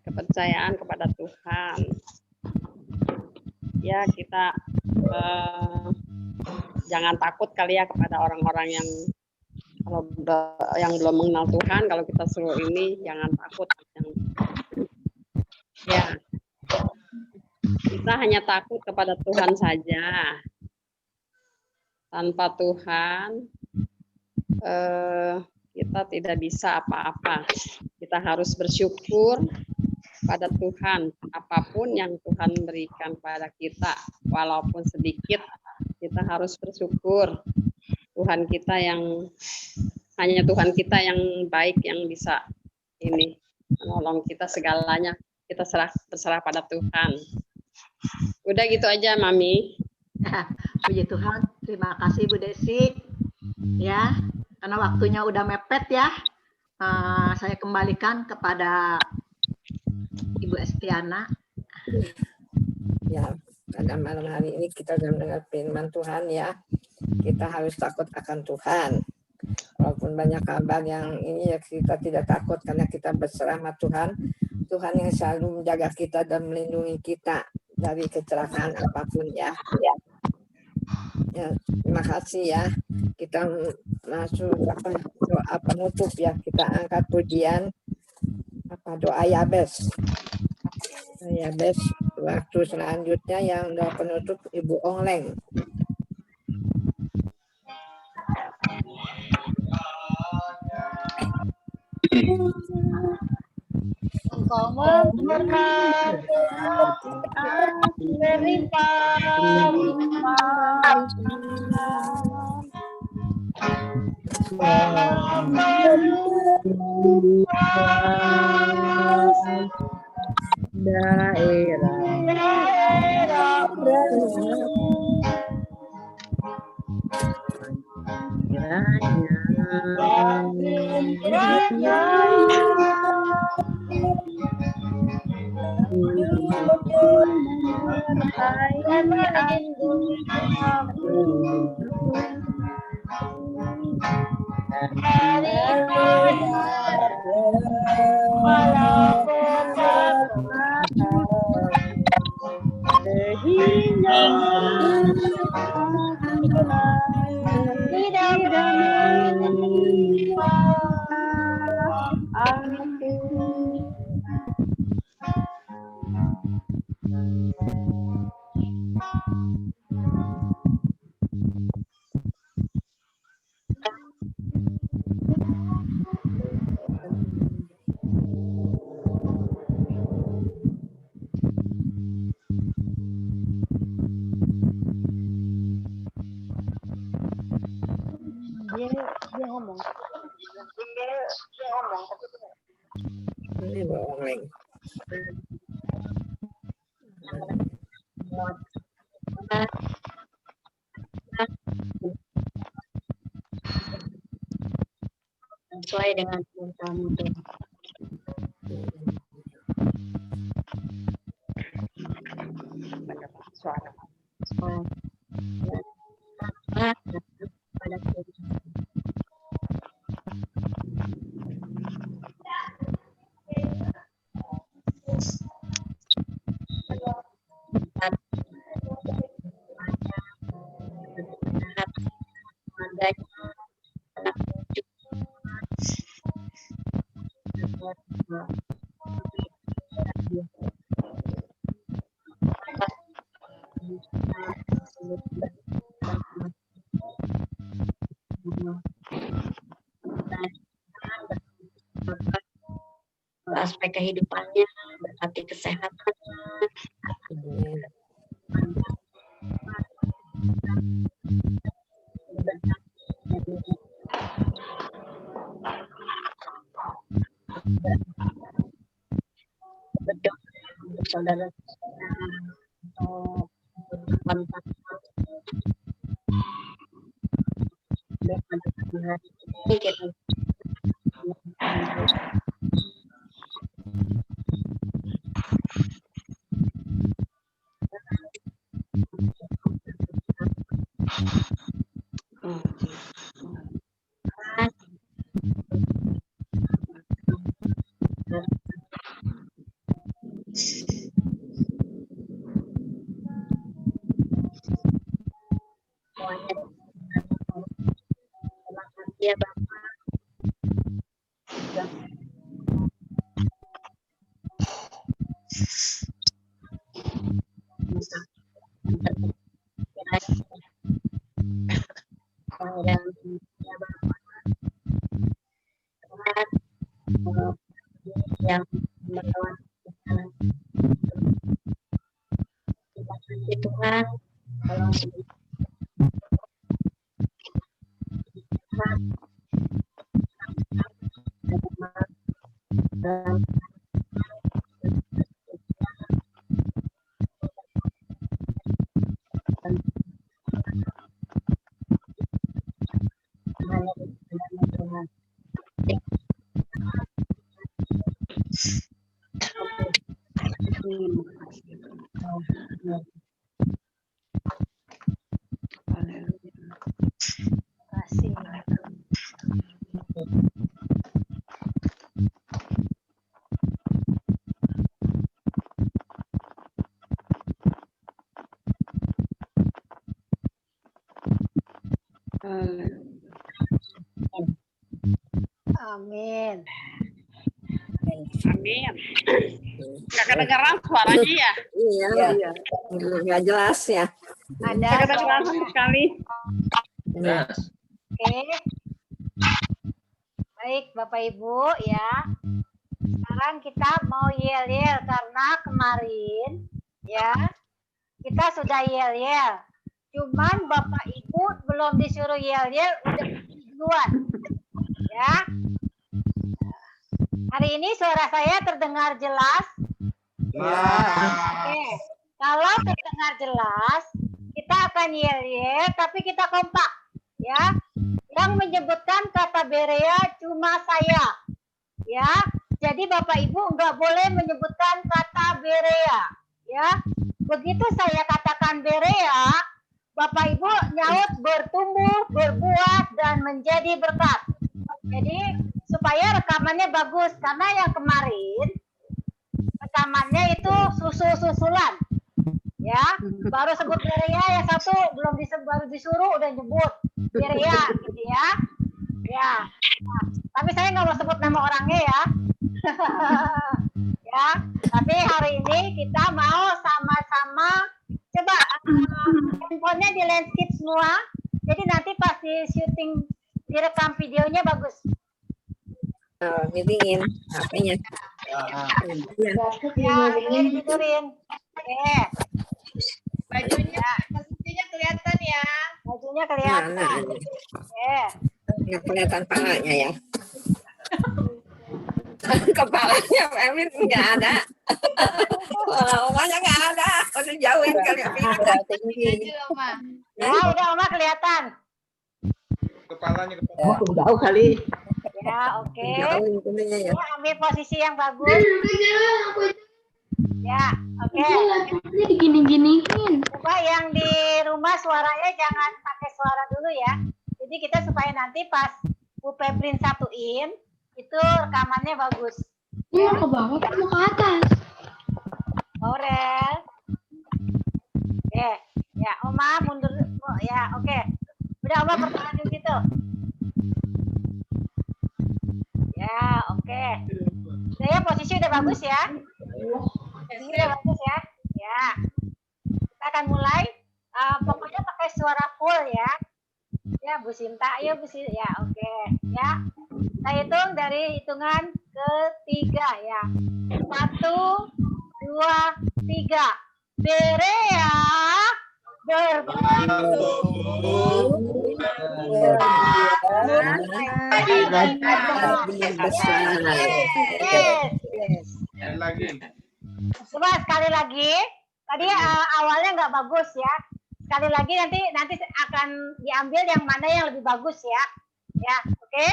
kepercayaan kepada Tuhan. Ya, kita jangan takut kali ya kepada orang-orang yang belum mengenal Tuhan. Kalau kita suruh ini, jangan takut. Ya. Kita hanya takut kepada Tuhan saja. Tanpa Tuhan, kita tidak bisa apa-apa. Kita harus bersyukur pada Tuhan. Apapun yang Tuhan berikan pada kita, walaupun sedikit, kita harus bersyukur. Tuhan kita yang hanya Tuhan kita yang baik yang bisa ini menolong kita segalanya. Kita berserah pada Tuhan. Udah gitu aja, Mami. Puji Tuhan, terima kasih Bu Desi. Ya, karena waktunya udah mepet ya. Saya kembalikan kepada Ibu Estiana. Ya, pada malam hari ini kita sudah mendengar firman Tuhan ya. Kita harus takut akan Tuhan. Walaupun banyak kabar yang ini ya kita tidak takut karena kita berserah sama Tuhan. Tuhan yang selalu menjaga kita dan melindungi kita dari kecelakaan apapun ya. Ya, terima kasih ya. Kita masuk doa penutup ya. Kita angkat pujian doa Yabes. Yabes waktu selanjutnya yang doa penutup Ibu Ongleng. Engkau memberikan dia ngomong. Ini Ibu Ongleng. Sesuai dengan kamu tuh. Suara. Aspek kehidupannya, berarti kesehatan. Berdoa untuk saudara kontak ya Bapak. yang melawan kita. Terima kasih Tuhan. Tolong Amin. Amin. Nggak kedengeran suaranya ya? Iya. Nggak jelas ya. Ada Nggak kedengeran sama sekali. Oke. Baik, Bapak Ibu ya. Sekarang kita mau yel-yel karena kemarin ya kita sudah yel-yel. Cuman Bapak Ibu belum disuruh yel-yel udah duluan. Ya. Hari ini suara saya terdengar jelas? Oke. Kalau terdengar jelas, kita akan yel-yel tapi kita kompak ya. Yang menyebutkan kata Berea cuma saya. Ya. Jadi Bapak Ibu nggak boleh menyebutkan kata Berea. Ya. Begitu saya katakan Berea, Bapak Ibu nyaut bertumbuh, berbuah dan menjadi berkat. Jadi supaya rekamannya bagus karena yang kemarin rekamannya itu susul-susulan. Ya, baru sebut Berea, yang satu belum baru disuruh udah nyebut Berea gitu ya. Ya. Nah, tapi saya nggak mau sebut nama orangnya ya. Ya, tapi hari ini kita mau sama-sama coba handphonenya di landscape semua. Jadi nanti pas di syuting direkam videonya bagus. Meetingin HP-nya. Ya, ini tidurin. Oke. Bajunya, posisinya kelihatan ya. Bajunya kelihatan. Oke. Nggak kelihatan palanya ya. Kepalanya Emin nggak ada. Omanya nggak ada. Udah jauhin kali ya. Ya, udah Oma kelihatan. Kepalanya Jauh kali. Ya, oke. Ya. Ya, ambil posisi yang bagus. Ya, oke. Digini-giniin. Coba yang di rumah suaranya jangan pakai suara dulu ya. Jadi kita supaya nanti pas Bu Peblin satuin, itu rekamannya bagus. Ini mau ke bawah atau mau ke atas? Aurel. Oke. Ya, Oma mundur. Oh, ya, oke. Udah Oma pertahan di situ. Ya, oke. Saya posisi udah bagus ya. Posisi udah bagus ya. Ya. Kita akan mulai. Pokoknya pakai suara full ya. Ya, Bu Sinta. Ayo Bu Sinta. Ya, oke. Ya. Kita hitung dari hitungan ketiga ya. 1, 2, 3. Berea Coba sekali lagi. Tadi awalnya nggak bagus ya. Sekali lagi nanti akan diambil yang mana yang lebih bagus ya. Ya, oke?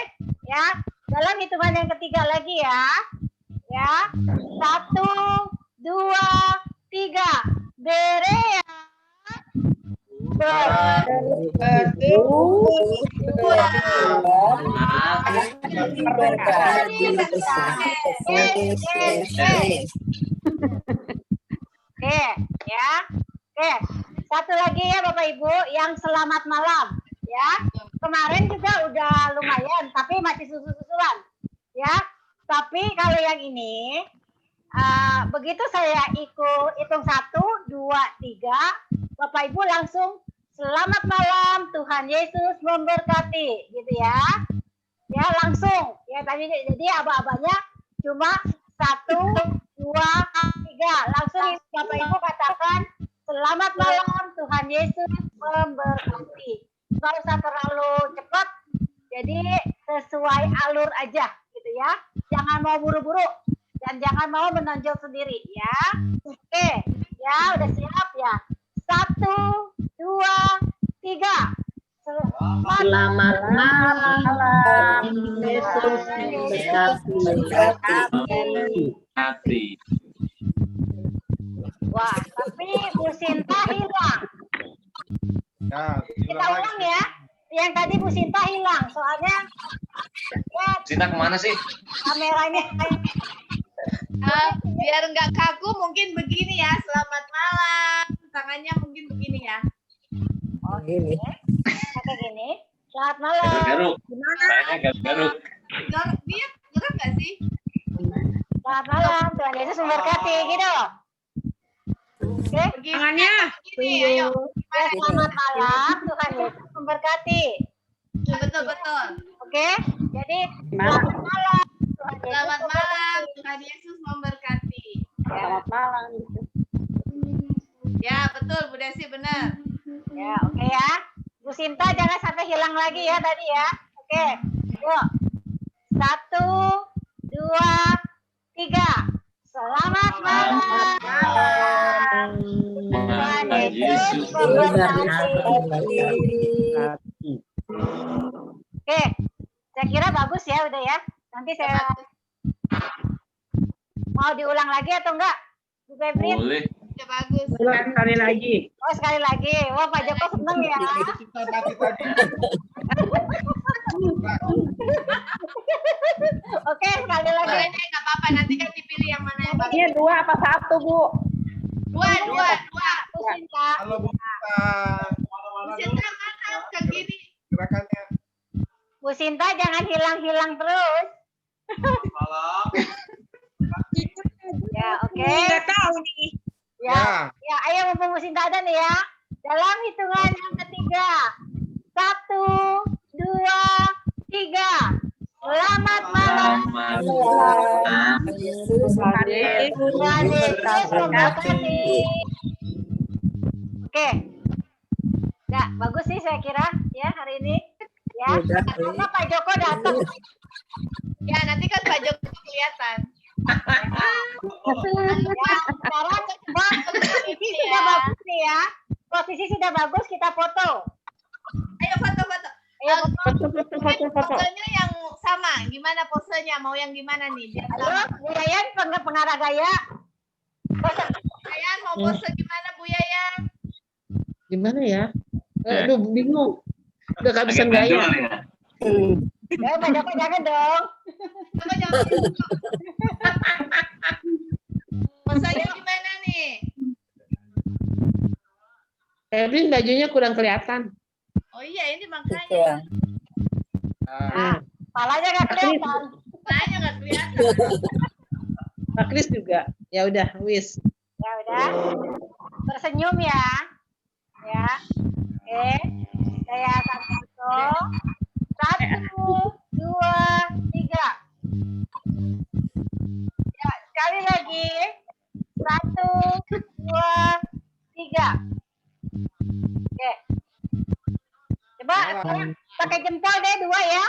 Ya. Dalam hitungan yang ketiga lagi ya. Ya. 1, 2, 3. Berea Oke, ya. Oke. Satu lagi ya Bapak Ibu, yang selamat malam, ya. Kemarin juga udah lumayan, tapi masih susul-susulan, ya. Tapi kalau yang ini, begitu saya hitung 1, 2, 3, Bapak Ibu langsung selamat malam, Tuhan Yesus memberkati, gitu ya. Ya langsung, ya tadi jadi aba-abanya cuma 1, 2, 3. Langsung Bapak Ibu katakan, selamat malam, Tuhan Yesus memberkati. Nggak usah terlalu cepat, jadi sesuai alur aja gitu ya. Jangan mau buru-buru dan jangan mau menonjol sendiri ya. Oke, ya udah siap ya. 1, 2, 3. Selamat malam. Yesus Hati. Wah, tapi Bu Sinta hilang. Ya, Kita ulang ya. Yang tadi Bu Sinta hilang, soalnya ya, Sinta kemana sih? kameranya. Biar nggak kaku mungkin begini ya. Selamat malam. Tangannya mungkin begini ya. Gini. Kayak gini. Selamat malam. Garuk. Gimana? Kayaknya garuk. Dia gerak nggak sih? Selamat malam, Tuhan Yesus memberkati gitu. Oke, tangannya. Gini, ayo. Ya, selamat malam, Tuhan Yesus memberkati. Betul betul. Oke, jadi selamat malam. Selamat malam. Tuhan Yesus memberkati. Selamat malam. Ya betul Bu Desi benar. Ya oke ya. Bu Sinta jangan sampai hilang lagi ya tadi ya. Oke, yuk. 1, 2, 3. Selamat malam. Tuhan Yesus memberkati. Oke, saya kira bagus ya udah ya. Nanti saya mau diulang lagi atau enggak? Bu Febri? Boleh. Udah bagus. Sekali lagi. Oh sekali lagi. Wah Pak Joko seneng ya. Oke sekali lagi. Boleh deh, nggak apa-apa. Nanti kan dipilih yang mana yang bagus. Ini 2 apa 1 Bu? 2. Bu Sinta. Halo Bu Sinta. Bu Sinta mana ke gini? Gerakannya. Bu Sinta jangan hilang-hilang terus. Malam. Ya oke. Nggak tahu nih. Ya, ya, ayo mumpung Bu Sinta ada nih ya. Dalam hitungan yang ketiga. 1, 2, 3. Selamat malam. Selamat Tuhan Yesus memberkati. Oke. Nah, bagus sih saya kira ya hari ini. Ya, karena Pak Joko datang. Ya nanti kan Pak Joko kelihatan. Ya, sekarang posisi sudah bagus nih ya. Posisi sudah bagus, kita foto. Ayo foto-foto. Ayo foto. Posenya yang sama. Gimana posenya? Mau yang gimana nih? Biar Halo, Bu Yayan pengarah gaya. Yayan mau pose gimana Bu Yayan? Gimana ya? Aduh, bingung. Udah kehabisan gaya. Pak Joko jangan dong. Coba jangan. Posenya gimana nih? Evelyn bajunya kurang kelihatan. Oh iya ini makanya. Palanya nggak kelihatan. Palanya nggak kelihatan. Pak Kris juga. Ya udah, wis. Ya udah. Tersenyum ya. Ya. Oke. Saya akan foto. 1, 2, 3. Ya, sekali lagi. 1, 2, 3. Oke. Coba pakai jempol deh 2 ya.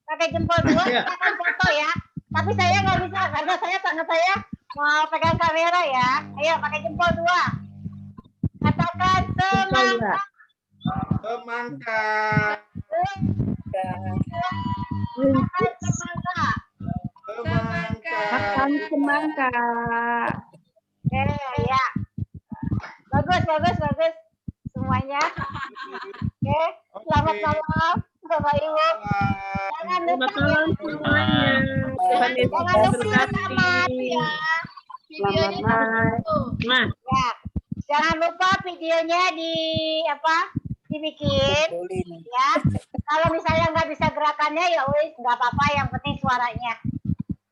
Pakai jempol 2 kita akan foto ya. Tapi saya nggak bisa karena tangan saya mau pegang kamera ya. Ayo pakai jempol 2. Katakan semangka. Semangka. Makan semangka. Oke, ya. Bagus semuanya. Oke, selamat malam Bapak Ibu. Jangan lupa semuanya. Tuhan Yesus memberkati. Selamat malam. Ya, jangan lupa videonya dibikin ya. Kalau misalnya nggak bisa gerakannya ya wis nggak apa-apa, yang penting suaranya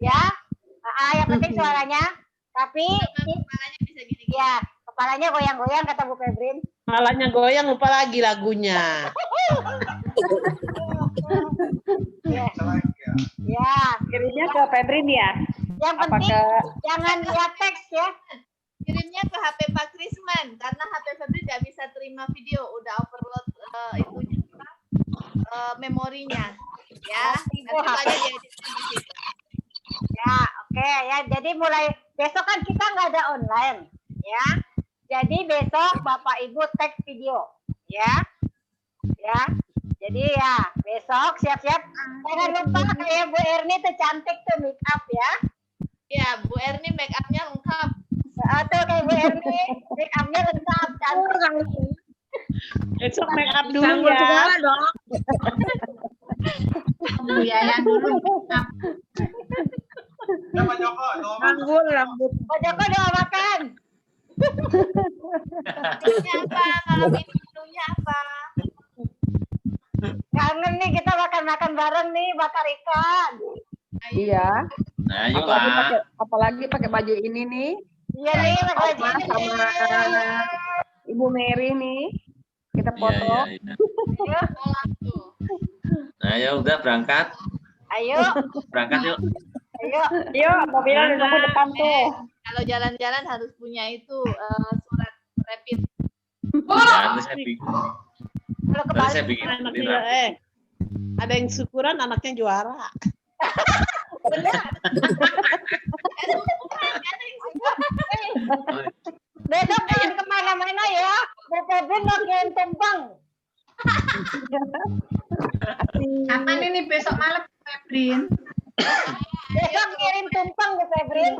ya. Yang penting suaranya, tapi kepalanya bisa gini. Ya, kepalanya goyang-goyang kata Bu Febrin. Kepalanya goyang, lupa lagi lagunya. Ya. Kirimnya ke Febrin ya. Yang Apa penting ke- jangan lihat teks ya. Kirimnya ke HP Pak Krisman karena HP Febri nggak bisa terima video, udah overload itunya memorinya. Ya, nanti banyak diedit di situ. Ya, oke ya. Jadi mulai besok kan kita nggak ada online, ya. Jadi besok Bapak Ibu tag video, ya. Ya. Jadi ya, besok siap-siap. Jangan lupa kayak Bu Erni tuh cantik tuh make up ya. Ya, Bu Erni make up-nya lengkap. Atau kayak Bu Erni make up-nya lengkap cantik. Besok make up dulu Sanggul ya. segala dong. Bu Yayan dulu. Pak Joko, Sanggul rambut. Pak Joko doa makan. Menunya apa? Malam ini menunya apa? Kangen nih kita makan-makan bareng nih, bakar ikan. Iya. Ayo Apalagi lah. apalagi pakai baju ini nih. Iya nih, pakai baju Oma ini. sama Ibu Mary nih. Kita Iya, foto. iya, iya. Ayo, Ayo udah berangkat. ayo, Berangkat yuk. ayo. Yuk, mobilnya di nunggu depan tuh. Kalau jalan-jalan harus punya itu surat rapid. Ya, nanti saya bikin. Kalau Nanti saya kebalik bikin. Anaknya, ada yang syukuran anaknya juara. besok jangan kemana-mana ya. Febri makin tumpang. Kapan ini besok malam Febrin? Besok kirim tumpang Bu Febrin.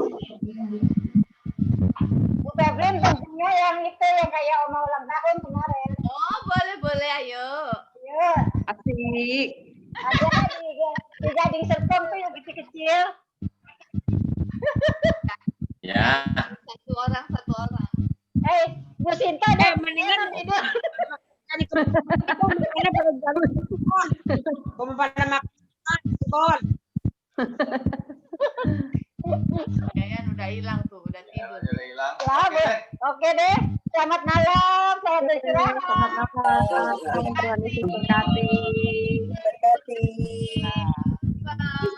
Bu Febrin tumpangnya yang itu yang kayak oma ulang tahun kemarin. Oh, boleh, ayo. Iya. Asik. Ada di Gading Serpong tuh yang kecil-kecil. Ya. Satu orang. Bu Sinta ada mendingan tidur. Karena pada jalan. Kamu pada makan. Yayan udah hilang tuh, udah tidur. Ya, Bu. Oke deh. Selamat malam. Saya beristirahat. Selamat malam. Tuhan Yesus berkati. Berkati. Bye. Malam.